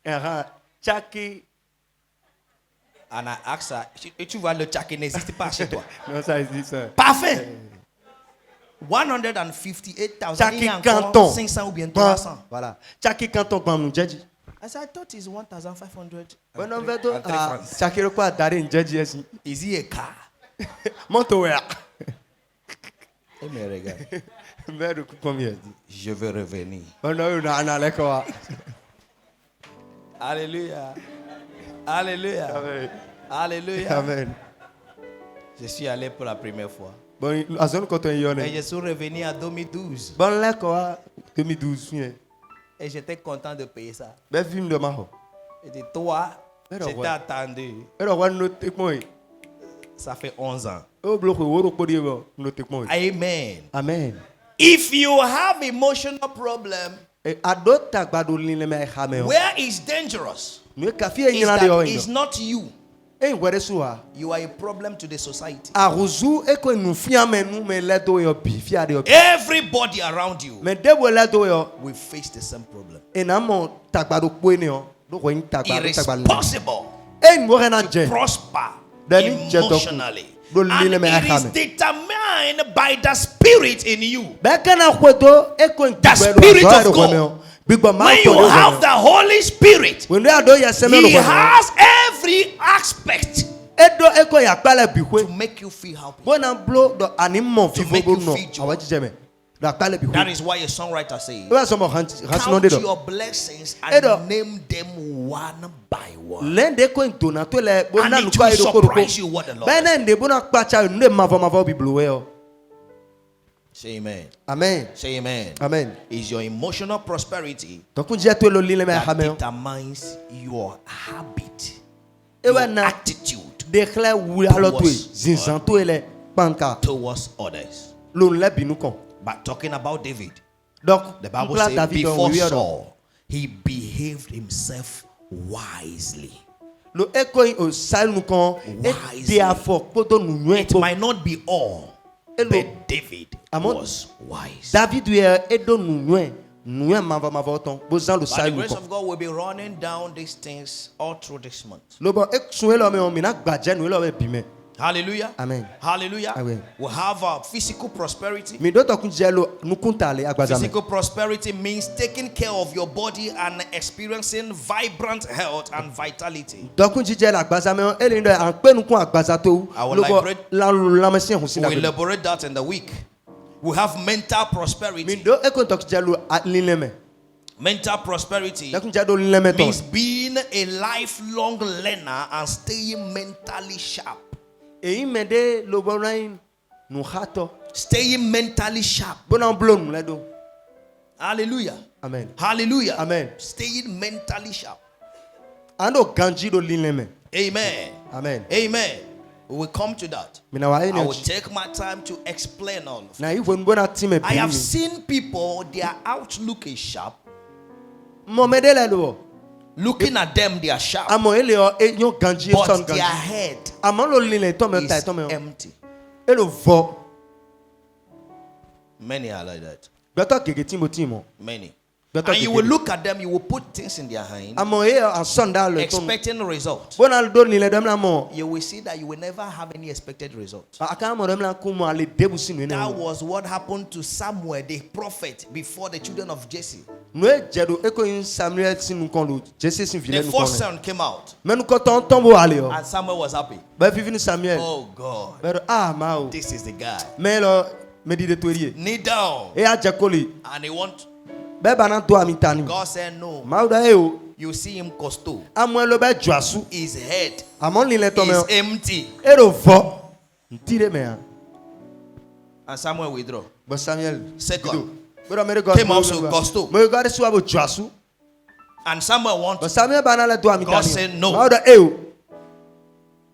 S2: Aha, chaki.
S1: And I asked her, tu vois, le tchaki n'existe pas chez toi.
S2: Non ça existe ça.
S1: Parfait. 158,000.
S2: Chaki
S1: Il y a encore
S2: canton.
S1: 500 ou bien
S2: Bon,
S1: 300.
S2: voilà. Chaki canton kwa mjeji.
S1: I said, I thought it's 1,500.
S2: Bon on veut to
S1: And 3 francs.
S2: chakiro ko atade njeji esi.
S1: Is he a car?
S2: Monto ya.
S1: Eh, mais regarde,
S2: Mbere ku combien?
S1: je veux revenir.
S2: Bon no na na le ko.
S1: Alléluia. Alléluia.
S2: Amen.
S1: Alléluia.
S2: Amen.
S1: Je suis allé pour la première fois.
S2: Bon azon koto
S1: Et
S2: yone.
S1: je suis revenu en 2012.
S2: Bon le ko 2012 fien.
S1: Et j'étais content de payer ça.
S2: Be film de ma ho.
S1: Et dit, toi,
S2: Mais
S1: je
S2: non,
S1: t'ai
S2: ouais.
S1: attendu.
S2: Ero wan no tekmo yi.
S1: Ça fait 11 ans.
S2: O bloko woro ko die no tekmo yi.
S1: Amen.
S2: Amen.
S1: If you have emotional problem,
S2: E adota gbado linle me ha me o.
S1: where is dangerous
S2: No ka fi eyin
S1: is
S2: na de o
S1: that
S2: yin.
S1: it's not you.
S2: E were suwa.
S1: You are a problem to the society.
S2: Aruzu e ko nu fi amenu me le do yo bi fi ade yo.
S1: Everybody around you
S2: Me de wo le do yo.
S1: will face the same problem.
S2: E na mo tagbado po ni o. Do ko yin tagbado
S1: It is
S2: tagbado.
S1: possible
S2: E mo re na je.
S1: prosper
S2: Dani je to ku.
S1: emotionally.
S2: Do
S1: And
S2: lile me
S1: it is
S2: ahame.
S1: determined by the spirit in you.
S2: Be kana kwedo e ko
S1: The Spirit of God.
S2: Bigbo ma
S1: When
S2: to
S1: you have the Holy Spirit,
S2: when do ado ya seme
S1: He
S2: no.
S1: has every aspect
S2: Edo e ko ya pale bi
S1: to
S2: kwe.
S1: make you feel happy.
S2: Bona blo do animo
S1: To
S2: vivo
S1: make
S2: bo
S1: you
S2: no.
S1: feel joy.
S2: Awa jije me. Da pale bi
S1: That
S2: kwe.
S1: is why a songwriter says,
S2: We so mo hanti no
S1: count
S2: de do.
S1: your blessings
S2: Edo.
S1: and name them one by one.
S2: Lende ko ntona to le
S1: And
S2: bona
S1: it
S2: lu kwa
S1: will
S2: edo ko
S1: surprise you what the Lord has
S2: Bene nde bona kpacha nde mavo bi blo we o.
S1: Say amen.
S2: Amen.
S1: Say amen.
S2: Amen.
S1: Is your emotional prosperity
S2: Donc je to lo lile me
S1: that
S2: ha me.
S1: determines your habit,
S2: Ewa
S1: your
S2: na
S1: attitude
S2: dekle wu alo to
S1: Towards
S2: zinzan to ele panka
S1: towards others.
S2: lo le binu kon.
S1: But talking about David,
S2: Donc
S1: the Bible
S2: nkla
S1: says
S2: David on
S1: before
S2: wi odo.
S1: Saul, he behaved himself wisely.
S2: Lo ekoi o sal nu kon e de afo poto nu nwe
S1: It might not be all,
S2: Hello.
S1: but David
S2: Amon-
S1: was wise.
S2: David we edo nu nwe mava oton bo zan lo
S1: By
S2: sal
S1: the
S2: nu
S1: grace
S2: kon
S1: of God, we'll be running down these things all through this month.
S2: lo bo ek sun lo me o mi na gbaje nu lo be bime
S1: Hallelujah.
S2: Amen.
S1: Hallelujah.
S2: Amen.
S1: We have physical prosperity.
S2: mi do to kun je lo nu kuntale agbaza me
S1: Physical prosperity means taking care of your body and experiencing vibrant health and vitality.
S2: do kun je la agbaza me ele ndo an pe nu kun agbaza to
S1: I will
S2: lo bo
S1: liberate-
S2: la me sin hun sin
S1: We'll
S2: da
S1: elaborate that in the week. We have mental
S2: mi
S1: prosperity.
S2: do e kon to je lo linle me
S1: Mental prosperity
S2: da kun je do linle me to
S1: means being a lifelong learner and staying mentally sharp.
S2: e me de lo bo rain nu hato
S1: Staying mentally sharp.
S2: bona blon le do
S1: Hallelujah.
S2: amen
S1: Hallelujah.
S2: Amen.
S1: Staying mentally sharp.
S2: ando ganji do linle me
S1: Amen.
S2: amen
S1: Amen. We will come to that.
S2: mi na wa
S1: I will
S2: energy
S1: take my time to explain all of it.
S2: na iwo nbo na ti me
S1: I have
S2: bi
S1: seen people, their outlook is sharp.
S2: mo me de le lo
S1: Looking at them, they are sharp.
S2: amo ele o e yo ganji son
S1: But their
S2: ganji
S1: head
S2: amo lo linle to me ta
S1: is
S2: to me
S1: empty.
S2: e lo vo
S1: Many are like that.
S2: beto gege ti mo
S1: Many.
S2: Better
S1: And you
S2: to
S1: will
S2: give
S1: look at them, you will put things in their hand,
S2: amo e a son da lo to
S1: expecting results.
S2: bona do linle dem na mo
S1: You will see that you will never have any expected results.
S2: aka mo dem na ku mo ale debu sinu ne
S1: That was what happened to Samuel, the prophet, before the children of Jesse.
S2: no e jedo e ko in Samuel sinu kon lo Jesse sin
S1: The
S2: vile nu kon
S1: first son came out,
S2: menu ko ton bo ale o
S1: and Samuel was happy.
S2: ba fi fini Samuel
S1: Oh God,
S2: pero ma o
S1: this is the guy.
S2: me lo me di de torie
S1: Kneel down,
S2: e a je koli
S1: and he want.
S2: be ba na do ami tani
S1: God said no.
S2: ma o da e o
S1: You see him costo.
S2: amo lo be juasu
S1: His head
S2: amo linle to me
S1: is empty,
S2: e lo vo ntire me a
S1: and Samuel withdraw.
S2: but Samuel
S1: Second.
S2: pero me go
S1: Came also gusto.
S2: me go de so abo juasu
S1: And Samuel want
S2: but Samuel ba na le do ami
S1: God
S2: tani
S1: said no.
S2: ma o da e o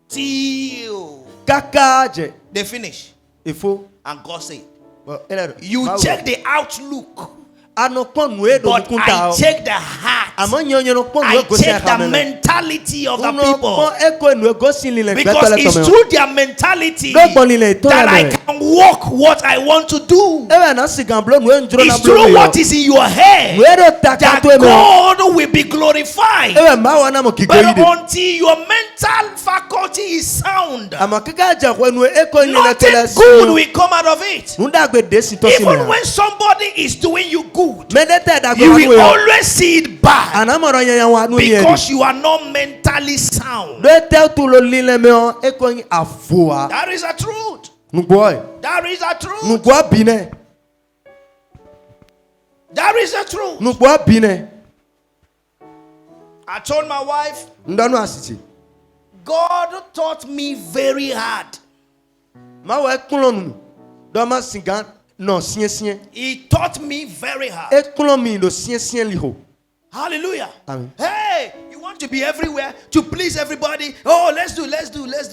S1: till
S2: kaka je
S1: they finish.
S2: il faut
S1: And God said,
S2: well, ele
S1: you check the outlook,
S2: ano pon nu e do
S1: but
S2: kunta
S1: I
S2: o
S1: check the heart.
S2: amo nyonyo no pon nu
S1: I
S2: e go se
S1: check the
S2: ha me
S1: mentality of the
S2: uno
S1: people.
S2: pon e ko nu e go sin linle
S1: Because
S2: gbetole to
S1: it's
S2: me
S1: through their mentality
S2: No bonile, to
S1: that I
S2: lebe.
S1: can walk what I want to do.
S2: e na sigan blo nu e njuro na
S1: It's
S2: blo
S1: through
S2: yo
S1: what is in your head
S2: nu e do taka
S1: that
S2: to e me
S1: God will be glorified.
S2: e ma wa na mo kigo
S1: But
S2: yi de
S1: until your mental faculty is sound,
S2: amo kika je ko nu e ko linle
S1: nothing
S2: tele
S1: good will come out of it.
S2: nu da gbe de sin to sin
S1: Even
S2: me
S1: when somebody is doing you good,
S2: me de te da gbe
S1: you
S2: wa
S1: will
S2: nu yo
S1: always see it bad
S2: anamoro yan wa nu ye
S1: because you are not mentally sound.
S2: do te tu lo linle me o e ko yin afoa
S1: That is the truth.
S2: nu boy
S1: That is the
S2: nu
S1: truth.
S2: bo bine
S1: That is the truth.
S2: nu bo bine
S1: I told my wife,
S2: ndanu asiti
S1: God taught me very hard.
S2: ma wa kunlo nu do ma sigan no sien
S1: He taught me very hard.
S2: e kunlo mi lo sien li ho
S1: Hallelujah.
S2: Amen.
S1: Hey, you want to be everywhere to please everybody? Oh, let's do.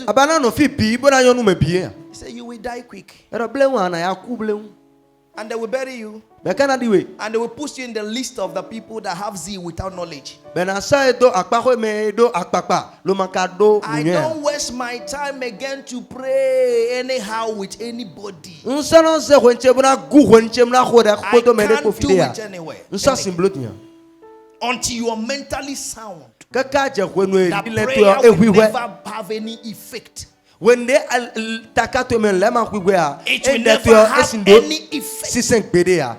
S2: abana no fi bi bo na yo nu me bi e
S1: He said, you will die quick.
S2: ero ble wa na ya ku ble
S1: And they will bury you.
S2: be kana di we
S1: And they will put you in the list of the people that have zeal without knowledge.
S2: be na sa e do akpako me do akpapa lo ma ka do
S1: I
S2: nyen
S1: don't waste my time again to pray anyhow with anybody.
S2: nsa no se ho nche bo na gu ho nche na ho da
S1: I
S2: ko to me de ko
S1: can't
S2: fi
S1: do
S2: de ya
S1: it anywhere.
S2: nsa simblo tia
S1: Until you are mentally sound.
S2: kaka je ho nu e
S1: That
S2: ile to
S1: prayer
S2: e
S1: will
S2: hwi hwe
S1: never have any effect.
S2: when de takato me le ma hwi hwe a
S1: It will
S2: de
S1: never
S2: to
S1: have
S2: esindo
S1: any effect.
S2: sisen gbede ya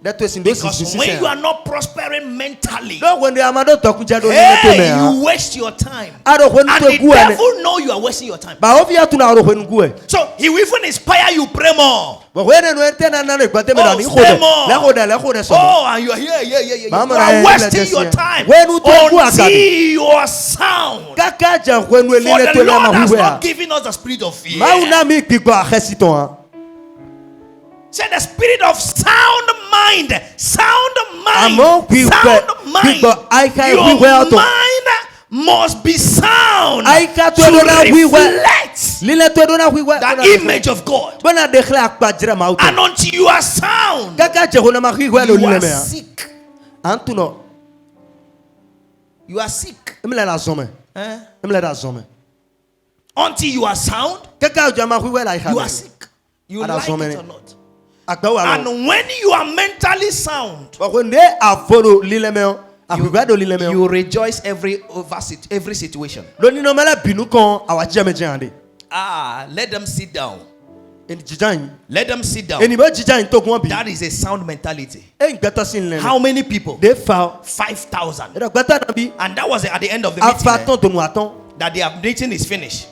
S2: de to esindo
S1: Because
S2: sisen
S1: when you are not prospering mentally,
S2: do when de amado to ku ja do ni to me
S1: hey,
S2: a
S1: you waste your time.
S2: aro ho nu
S1: And
S2: to
S1: the
S2: gu ane
S1: devil know you are wasting your time.
S2: ba o fi atu na aro ho nu gu e
S1: So he will even inspire you pray more.
S2: bo we ne no ente na le gbate me
S1: Oh,
S2: na ni ho
S1: stay
S2: de
S1: more.
S2: le ho de so
S1: Oh, and you are here. You
S2: Mama,
S1: are
S2: I
S1: wasting
S2: just
S1: your
S2: here.
S1: time
S2: When you talk, who are
S1: until you are sound.
S2: kaka je ho nu e
S1: For
S2: le
S1: the
S2: to le ma
S1: Lord
S2: hwi
S1: has
S2: hwe
S1: not
S2: a
S1: given us the spirit of fear.
S2: ma una mi gbigbo ahesiton a
S1: Say the spirit of sound mind. Sound mind.
S2: Amo
S1: Sound mind. Your mind must be sound
S2: Aika to
S1: to
S2: na hwi hwe
S1: reflect
S2: lile to do na hwi hwe
S1: the image of God.
S2: bona de khla akpajira ma auto
S1: And until you are sound,
S2: kaka je ho na ma hwi hwe lo
S1: you
S2: lile
S1: are
S2: me a
S1: sick.
S2: antu no
S1: You are sick.
S2: me la zome.
S1: Eh?
S2: Me la zome.
S1: Until you are sound,
S2: Keka jama huwe la
S1: you are sick. You
S2: Ada
S1: like
S2: some
S1: it
S2: many.
S1: or not.
S2: Akbawa
S1: And
S2: lo.
S1: when you are mentally sound,
S2: When they aforo lilemeo, ahuwa do lilemeo.
S1: you rejoice every situation.
S2: Loni no mele binu kon awaji ame jande.
S1: Let them sit down.
S2: Eni jijan.
S1: Let them sit down.
S2: Eni bo jijan to kun bi.
S1: That is a sound mentality.
S2: En gbeta sin le.
S1: How many people?
S2: They found
S1: 5,000.
S2: Ero gbeta na bi.
S1: And that was at the end of the meeting.
S2: Afaton to nu aton.
S1: That their meeting is finished.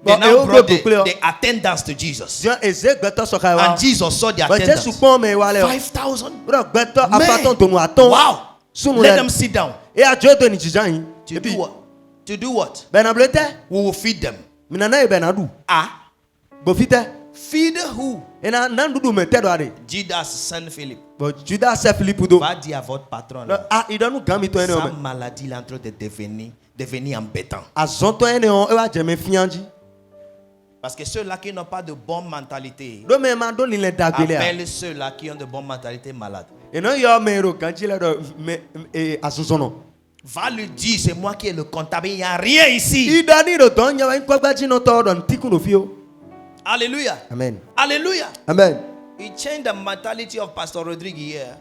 S1: They
S2: But
S1: now brought the
S2: clear.
S1: attendance to Jesus.
S2: Jean eze gbeta so ka wa.
S1: And Jesus saw the
S2: But
S1: attendance.
S2: Jesu pon me wa le.
S1: 5,000.
S2: Ero gbeta
S1: Man.
S2: afaton to nu aton.
S1: Wow.
S2: Sunu
S1: Let
S2: le.
S1: them sit down.
S2: E ajo to ni jijan
S1: To do what? To do what?
S2: Bena blete.
S1: We will feed them.
S2: Minana e bena du. Bo fite.
S1: Feed who?
S2: Ena nandudu me tedo ade.
S1: Judas son Philippe.
S2: But Judas se Philippe do.
S1: Va dire à votre patron.
S2: Idanu gami to ene
S1: Sa
S2: o.
S1: maladie il est en train de devenir embêtant.
S2: Azon to ene o e wa jeme fianji.
S1: Parce que ceux-là qui n'ont pas de bonne mentalité
S2: Do me ma do ni le dagbele a.
S1: appellent ceux-là qui ont de bonne mentalité malades.
S2: Eno yo me ro ganji le do me asunsono.
S1: Va lui dire, c'est moi qui ai le comptable, il n'y a rien ici.
S2: Idani do don ya wa kwagba ji no to don tiku no fio.
S1: Alléluia.
S2: Amen.
S1: Alléluia.
S2: Amen.
S1: He changed the mentality of Pastor Rodrigue here.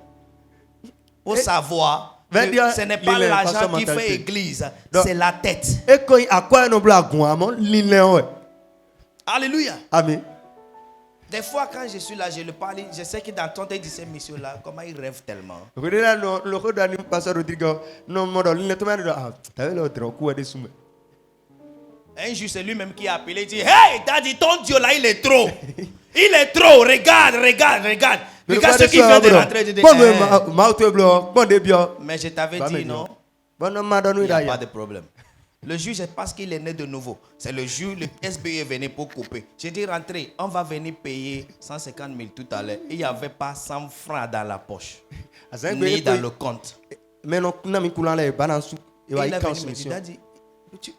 S1: Pour savoir
S2: Veut
S1: que
S2: dire,
S1: ce n'est pas
S2: l'île,
S1: l'argent
S2: pasteur
S1: qui fait
S2: mentalité.
S1: église,
S2: Donc-
S1: c'est la tête.
S2: E ko akwa no bla gun amon lile o.
S1: Alléluia.
S2: Amen.
S1: Des fois, quand je suis là, je le parle, je sais que dans ton temps, dit ces messieurs-là, comment ils rêvent tellement.
S2: Rodela no lo ko dani pastor Rodrigo no modo lile to ma do ta le o dro ku e de sume.
S1: Un jour, c'est lui-même qui a appelé, il dit, hey, daddy, ton Dieu là, il est trop. Il est trop, regarde, regarde, regarde. Regarde ce qu'il vient de rentrer. Je dis,
S2: Bon ma auto blo, bon de bio.
S1: mais je t'avais dit, non,
S2: Bon no ma do
S1: il
S2: no
S1: n'y a
S2: da
S1: pas
S2: ya.
S1: de problème. Le juge, c'est parce qu'il est né de nouveau. C'est le jour, le SBE est venu pour couper. J'ai dit, rentrez, on va venir payer 150 000 tout à l'heure. Il n'y avait pas 100 francs dans la poche, ni dans le compte.
S2: Mais non na mi kulan le balansu e
S1: Et
S2: wa
S1: il a
S2: ikan
S1: venu me dire,
S2: solution.
S1: daddy,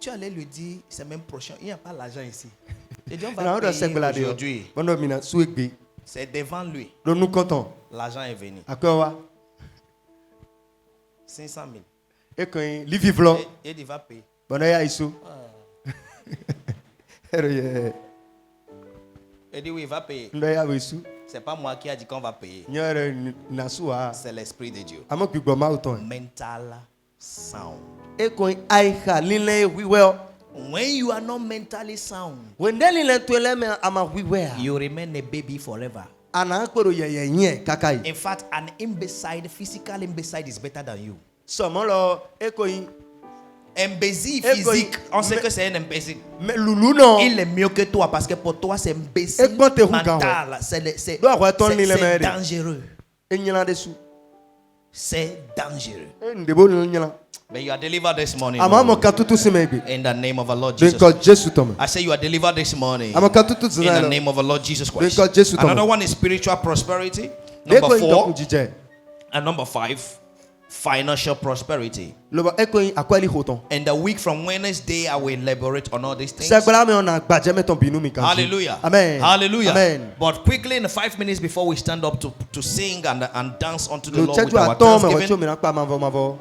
S1: tu allais lui dire, c'est même prochain, il n'y a pas l'argent ici. J'ai dit, on
S2: Na
S1: va
S2: do se
S1: payer
S2: gbela de.
S1: aujourd'hui.
S2: Bon no mina su egbe.
S1: C'est devant lui.
S2: Do nu content.
S1: L'argent est venu.
S2: Akwa
S1: 500 000.
S2: e ko li vivlo.
S1: Et il va payer.
S2: Bon ya isu. Ero ye.
S1: Il dit, oui, il va payer.
S2: Ndo ya isu.
S1: C'est pas moi qui a dit qu'on va payer.
S2: Nyere na su a.
S1: C'est l'Esprit de Dieu.
S2: Amo gbigbo ma uton.
S1: Mental sound.
S2: E ko ai ha lile wiwe.
S1: When you are not mentally sound,
S2: When deli le to le me ama wiwe.
S1: you remain a baby forever.
S2: Ana akporo ye yen kakai.
S1: In fact, an imbecile, physical imbecile is better than you.
S2: Somo lo e ko yin.
S1: Imbécile
S2: Eh,
S1: physique, on sait
S2: mais-
S1: que c'est un imbécile.
S2: Me lulu no.
S1: Il est mieux que toi parce que pour toi c'est imbécile
S2: Eh, quand t'es
S1: mental. C'est
S2: Do akwa ton ni le mere.
S1: dangereux.
S2: E nyala de su.
S1: C'est dangereux.
S2: E ndebo ni nyala.
S1: But you are delivered this morning.
S2: Ama mo katutu simegbe.
S1: In the name of our Lord
S2: Den
S1: Jesus.
S2: ko Jesu to me.
S1: I say you are delivered this morning.
S2: Ama katutu
S1: In the
S2: zana.
S1: name of our Lord Jesus Christ.
S2: Because Jesus told
S1: Another
S2: me.
S1: one is spiritual prosperity.
S2: De ko
S1: Number
S2: yin dokun
S1: 4.
S2: jije.
S1: And number 5, financial prosperity.
S2: Lo ba e ko yin akwali hoton.
S1: In the week from Wednesday, I will elaborate on all these things.
S2: Segbala me ona gbaje me ton binu mi kan.
S1: Hallelujah.
S2: Amen.
S1: Hallelujah.
S2: Amen.
S1: But quickly, in the 5 minutes before we stand up to sing and dance unto the
S2: Lo
S1: Lord with
S2: cheju
S1: our
S2: aton me wo
S1: thanksgiving,
S2: mi na pa mavo.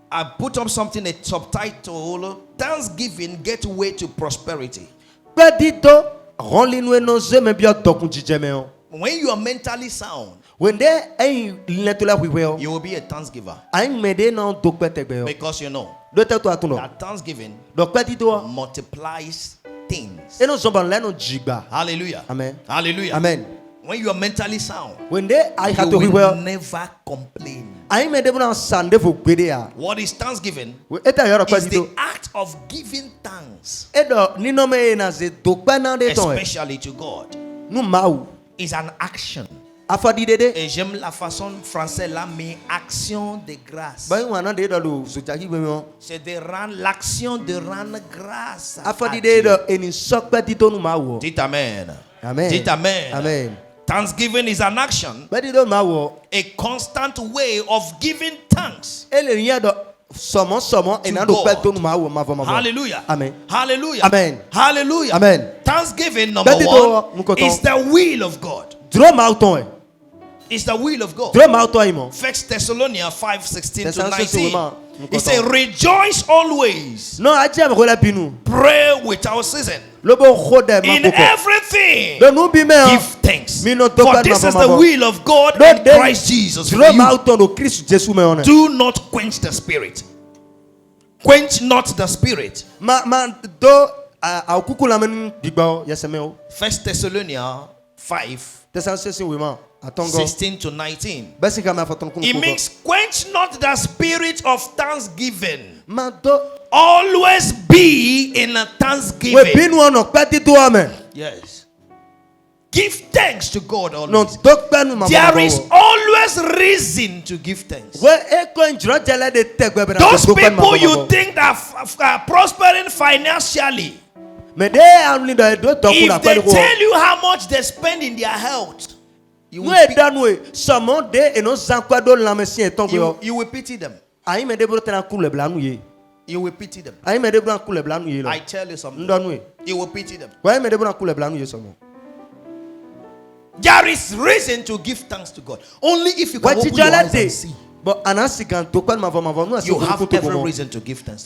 S1: I put up something, a subtitle, Thanksgiving Gateway to Prosperity.
S2: Pe dito ron li nou no ze me bio dokun jije me on.
S1: When you are mentally sound,
S2: When de ai le to la wiwe o.
S1: you will be a thanksgiver.
S2: Ai me de no dokpe tegbe o.
S1: Because you know
S2: Do te to atuno.
S1: that thanksgiving
S2: Donc pe dito
S1: multiplies things.
S2: e no so ban le no jigba.
S1: Hallelujah.
S2: Amen.
S1: Hallelujah.
S2: Amen.
S1: When you are mentally sound,
S2: When de ai ha
S1: you
S2: to
S1: will
S2: wiwe.
S1: never complain.
S2: Ai me de na sande fo gbede a.
S1: What is thanksgiving?
S2: E ta yoro pe
S1: Is
S2: dito.
S1: the act of giving thanks,
S2: E do ni no me na ze dokpe na de ton e.
S1: especially to God,
S2: Nou ma ou.
S1: is an action.
S2: Afadi dede.
S1: Et j'aime la façon française là, mais action de grâce.
S2: Ba yin wana de do lo so jaki be me on.
S1: C'est de rendre l'action de rendre grâce. à
S2: Afadi
S1: Dieu.
S2: de do eni sok pe dito nou ma ou.
S1: Dites amen.
S2: Amen.
S1: Dites amen.
S2: Amen.
S1: Thanksgiving is an action,
S2: Pe dito ma ou.
S1: a constant way of giving thanks.
S2: E le rien do somo
S1: To
S2: ena do pe
S1: God.
S2: to nou ma ou mavo.
S1: Hallelujah.
S2: Amen.
S1: Hallelujah.
S2: Amen.
S1: Hallelujah.
S2: Amen.
S1: Thanksgiving number
S2: Petit to, nous
S1: 1
S2: comptons.
S1: is the will of God.
S2: Dro ma ou ton e.
S1: It's the will of God.
S2: Dro ma ou ton e mon.
S1: 1 Thessalonians 5:16 to
S2: Thessaloniciens
S1: 19. He said, rejoice always.
S2: Non, a dit à me relais binu.
S1: Pray without ceasing.
S2: Le bon rôle de
S1: In everything,
S2: de nous bimé.
S1: give thanks.
S2: Mi no
S1: For this is the will of God in Christ Jesus for you. Do not quench the spirit. Quench not the spirit. First Thessalonians 5, 16 to 19. It means quench not the spirit of thanksgiving. Always be in a thanksgiving. Yes. Give thanks to God always. There is always reason to give thanks. Those people you think are prospering financially, if they tell you how much they spend in their health, you will pity them. You will pity them. I tell you something. You will pity them. There is reason to give thanks to God. Only if you can open your eyes and see. You have every reason to give thanks.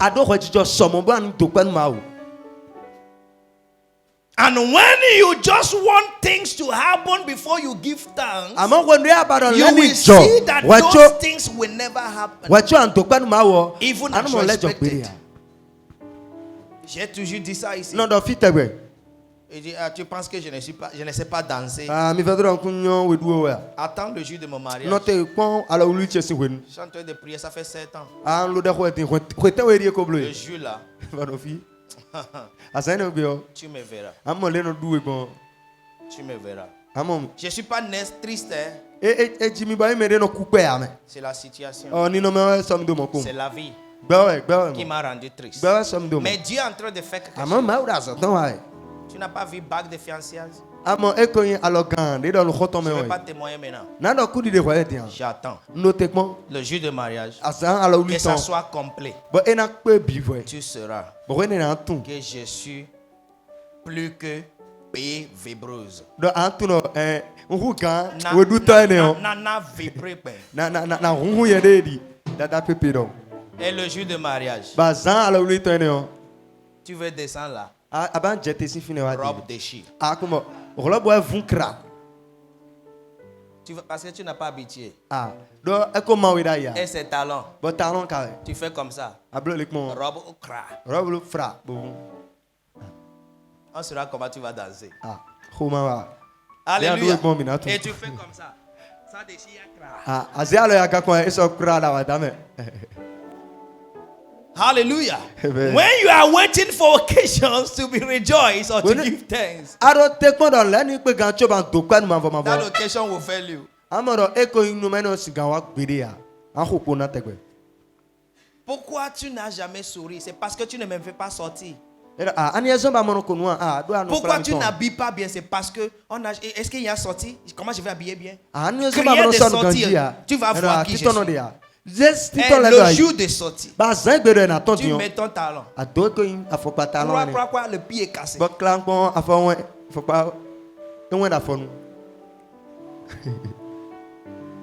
S1: And when you just want things to happen before you give thanks, you will see that those things will never happen. Even as you expected. J'ai toujours dit ça ici. Et dit, tu penses que je ne sais pas danser? Attends le jour de mon mariage. Je suis en train de prier, ça fait 7 ans. Le jour là. Tu me verras. Tu me verras. Je ne suis pas triste. C'est la situation. C'est la vie qui m'a rendu triste. Mais Dieu est en train de faire quelque chose. Tu n'as pas vu bague de fiançailles? Je ne vais pas témoigner maintenant. J'attends le jour de mariage. Que ça soit complet. Tu sauras que je suis plus que payé vibreuse. Et le jour de mariage, tu veux descendre là? Robe déchire. Parce que tu n'as pas habitué. Et ses talons. Tu fais comme ça. Robe au cra. On saura comment tu vas danser. Alléluia. Et tu fais comme ça. Ça déchire cra. Hallelujah. Amen. When you are waiting for occasions to be rejoiced or to give thanks, that occasion will fail you. Pourquoi tu n'as jamais souri? C'est parce que tu ne me fais pas sortir. Pourquoi tu n'habilles pas bien? C'est parce que est-ce qu'il y a sorti? Comment je vais habiller bien? Crier de sortir, tu vas voir qui je suis. Et le jour de sortie, tu mets ton talon. Quoi, le pied est cassé.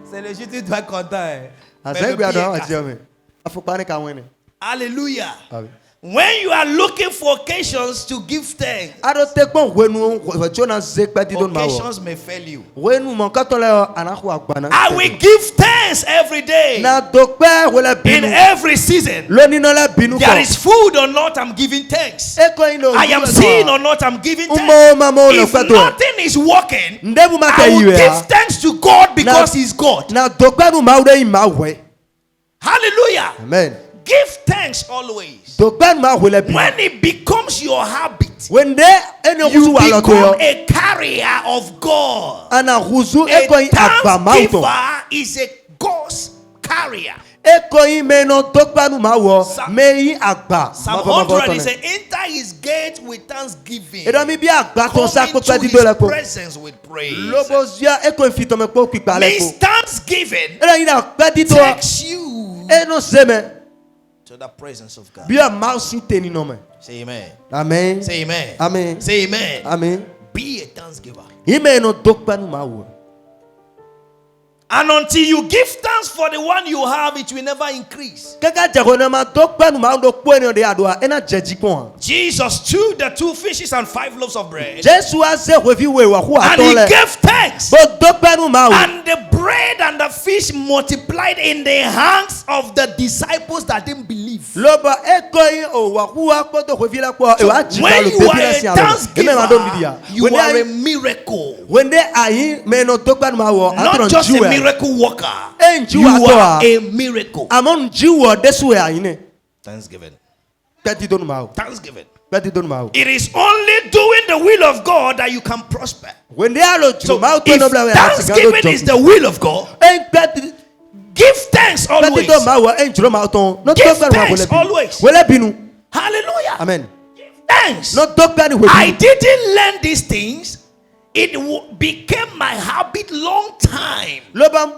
S1: C'est le jour où tu dois être content. Mais le pied est cassé. Alléluia. When you are looking for occasions to give thanks, occasions may fail you. I will give thanks every day. In every season. There is food or not, I'm giving thanks. I am seeing or not, I'm giving thanks. If nothing is working, I will give thanks to God because He's God. Hallelujah.
S2: Amen.
S1: Give thanks always. When it becomes your habit, you become a carrier of God. A thanksgiver is a God's carrier. Psalm 100 is saying, enter His gate with thanksgiving. Come into His presence with praise. Means thanksgiving takes you to the presence of God. Say amen.
S2: Amen.
S1: Say amen.
S2: Amen.
S1: Say amen.
S2: Amen.
S1: Be a thanksgiver. And until you give thanks for the one you have, it will never increase. Jesus took the 2 fishes and 5 loaves of bread. And he gave thanks. And the bread and the fish multiplied in the hands of the disciples that didn't believe. So when you are a thanksgiver, you are a miracle. Not just a miracle worker. You are a miracle. Thanksgiving. Thanksgiving. It is only doing the will of God that you can prosper. So if thanksgiving is the will of God, give thanks always. Give thanks always. Hallelujah.
S2: Amen.
S1: Give thanks. I didn't learn these things. It became my habit long time. Long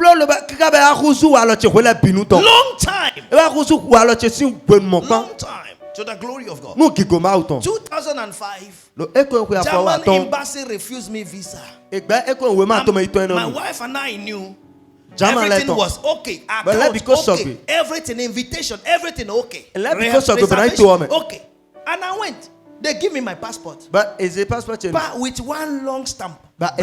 S1: time. Long time. To the glory of God. 2005, German embassy refused me visa. My wife and I knew everything was okay. Account, okay. Everything, invitation, everything okay. Reservation, okay. And I went. They give me my passport. But with one long stamp. Black.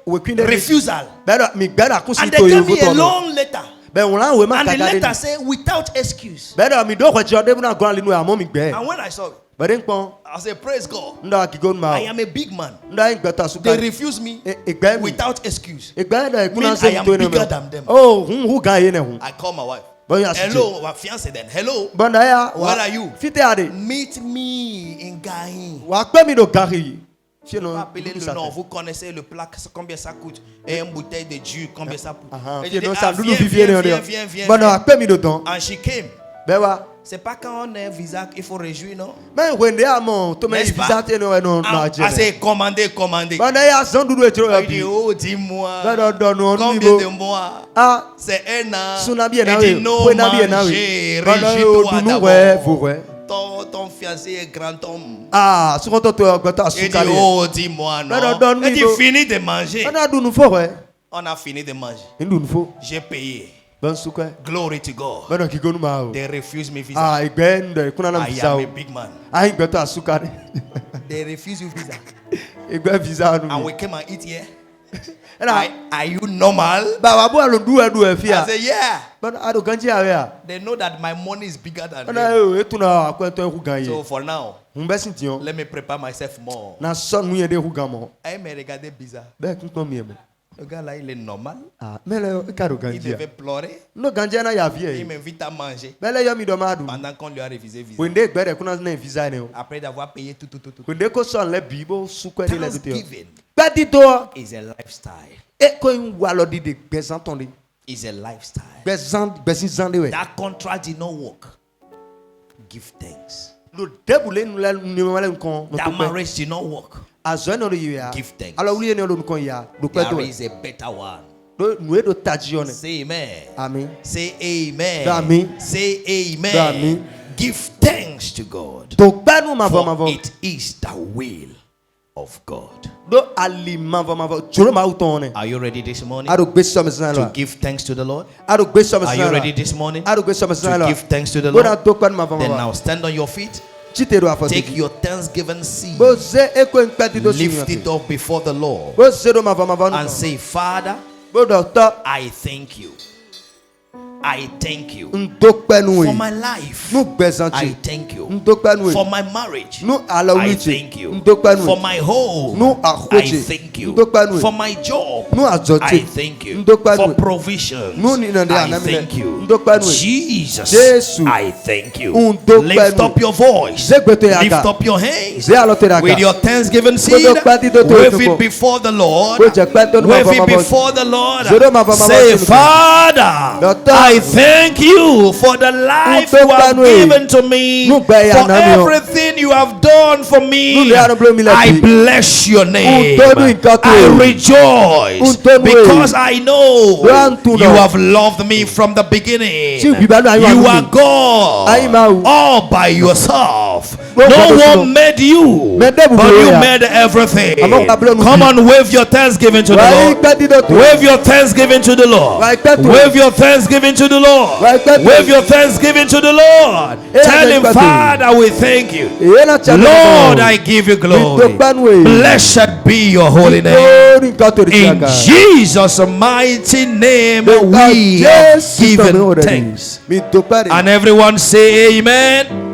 S1: Refusal. And they gave me a long letter. And the letter said without excuse. And when I saw it, I said, praise God. I am a big man. They refuse me without excuse. Means I am bigger than them. I call my wife. Hello, my fiancé then. Hello. Where are you? Meet me in Gaïn. Non, vous connaissez le plat, combien ça coûte? Et une bouteille de jus, combien ça coûte? Viens. And she came. C'est pas quand on a un visa qu'il faut réjouir, non? N'est-ce pas? C'est commandé. Il dit, oh, dis-moi, combien de mois? C'est un an. Il dit, non, manger, réjouis-toi d'abord. Ton fiancé est grand homme. Il dit, oh, dis-moi, non. Il dit, fini de manger. On a fini de manger. J'ai payé. Glory to God. They refuse me visa. I am a big man. They refuse you visa. And we came and eat here. Are you normal? I said, yeah. They know that my money is bigger than them. So for now, let me prepare myself more. Elle me regardait bizarre. Le gars là, il est normal. Il devait pleurer. Il m'invite à manger. Pendant qu'on lui a refusé visa. Après d'avoir payé tout. Thanksgiving is a lifestyle. Is a lifestyle. That contract did not work. Give thanks. That marriage did not work. Give thanks. There is a better one. Say amen.
S2: Amen.
S1: Say amen.
S2: Amen.
S1: Say amen.
S2: Amen.
S1: Give thanks to God. For it is the will of God. Are you ready this morning to give thanks to the Lord? Are you ready this morning to give thanks to the Lord? Then now stand on your feet. Take your thanksgiving seed. Lift it up before the Lord and say, Father, I thank you. I thank you for my life. I thank you for my marriage. I thank you for my home. I thank you for my job. I thank you for provision. I thank you, Jesus. I thank you. Lift up your voice. Lift up your hands with your thanksgiving seed. Wave it before the Lord. Wave it before the Lord. Say, Father, I thank you for the life you have given to me, for everything you you have done for me,
S2: Nous le bleu mi la
S1: I
S2: vie.
S1: bless your name.
S2: Untonu inkato.
S1: I rejoice
S2: Untonu.
S1: because I know
S2: Untonu.
S1: you have loved me from the beginning.
S2: Si bibano ayo
S1: You
S2: anu
S1: are
S2: mi.
S1: God
S2: Ayi ma o.
S1: all by yourself.
S2: No
S1: No
S2: one
S1: one made you,
S2: Mede
S1: but
S2: buburu
S1: you
S2: ya.
S1: made everything.
S2: Amo kablo nu
S1: Come
S2: bi.
S1: on, wave your thanksgiving to the
S2: Wa
S1: Lord.
S2: ikpe dido to.
S1: Wave your thanksgiving to the Lord.
S2: Wa ikpe to.
S1: Wave your thanksgiving to the Lord.
S2: Wa ikpe to.
S1: Wave your thanksgiving to the Lord.
S2: Ela
S1: Tell him,
S2: ikpe to.
S1: Father, we thank you.
S2: Eye na cha
S1: Lord, I give you glory.
S2: Mitokpanwe.
S1: Blessed be your holy name.
S2: Glory inkato ri
S1: In
S2: siaka.
S1: Jesus' mighty name, we have given thanks.
S2: Mitokpare.
S1: And everyone say amen.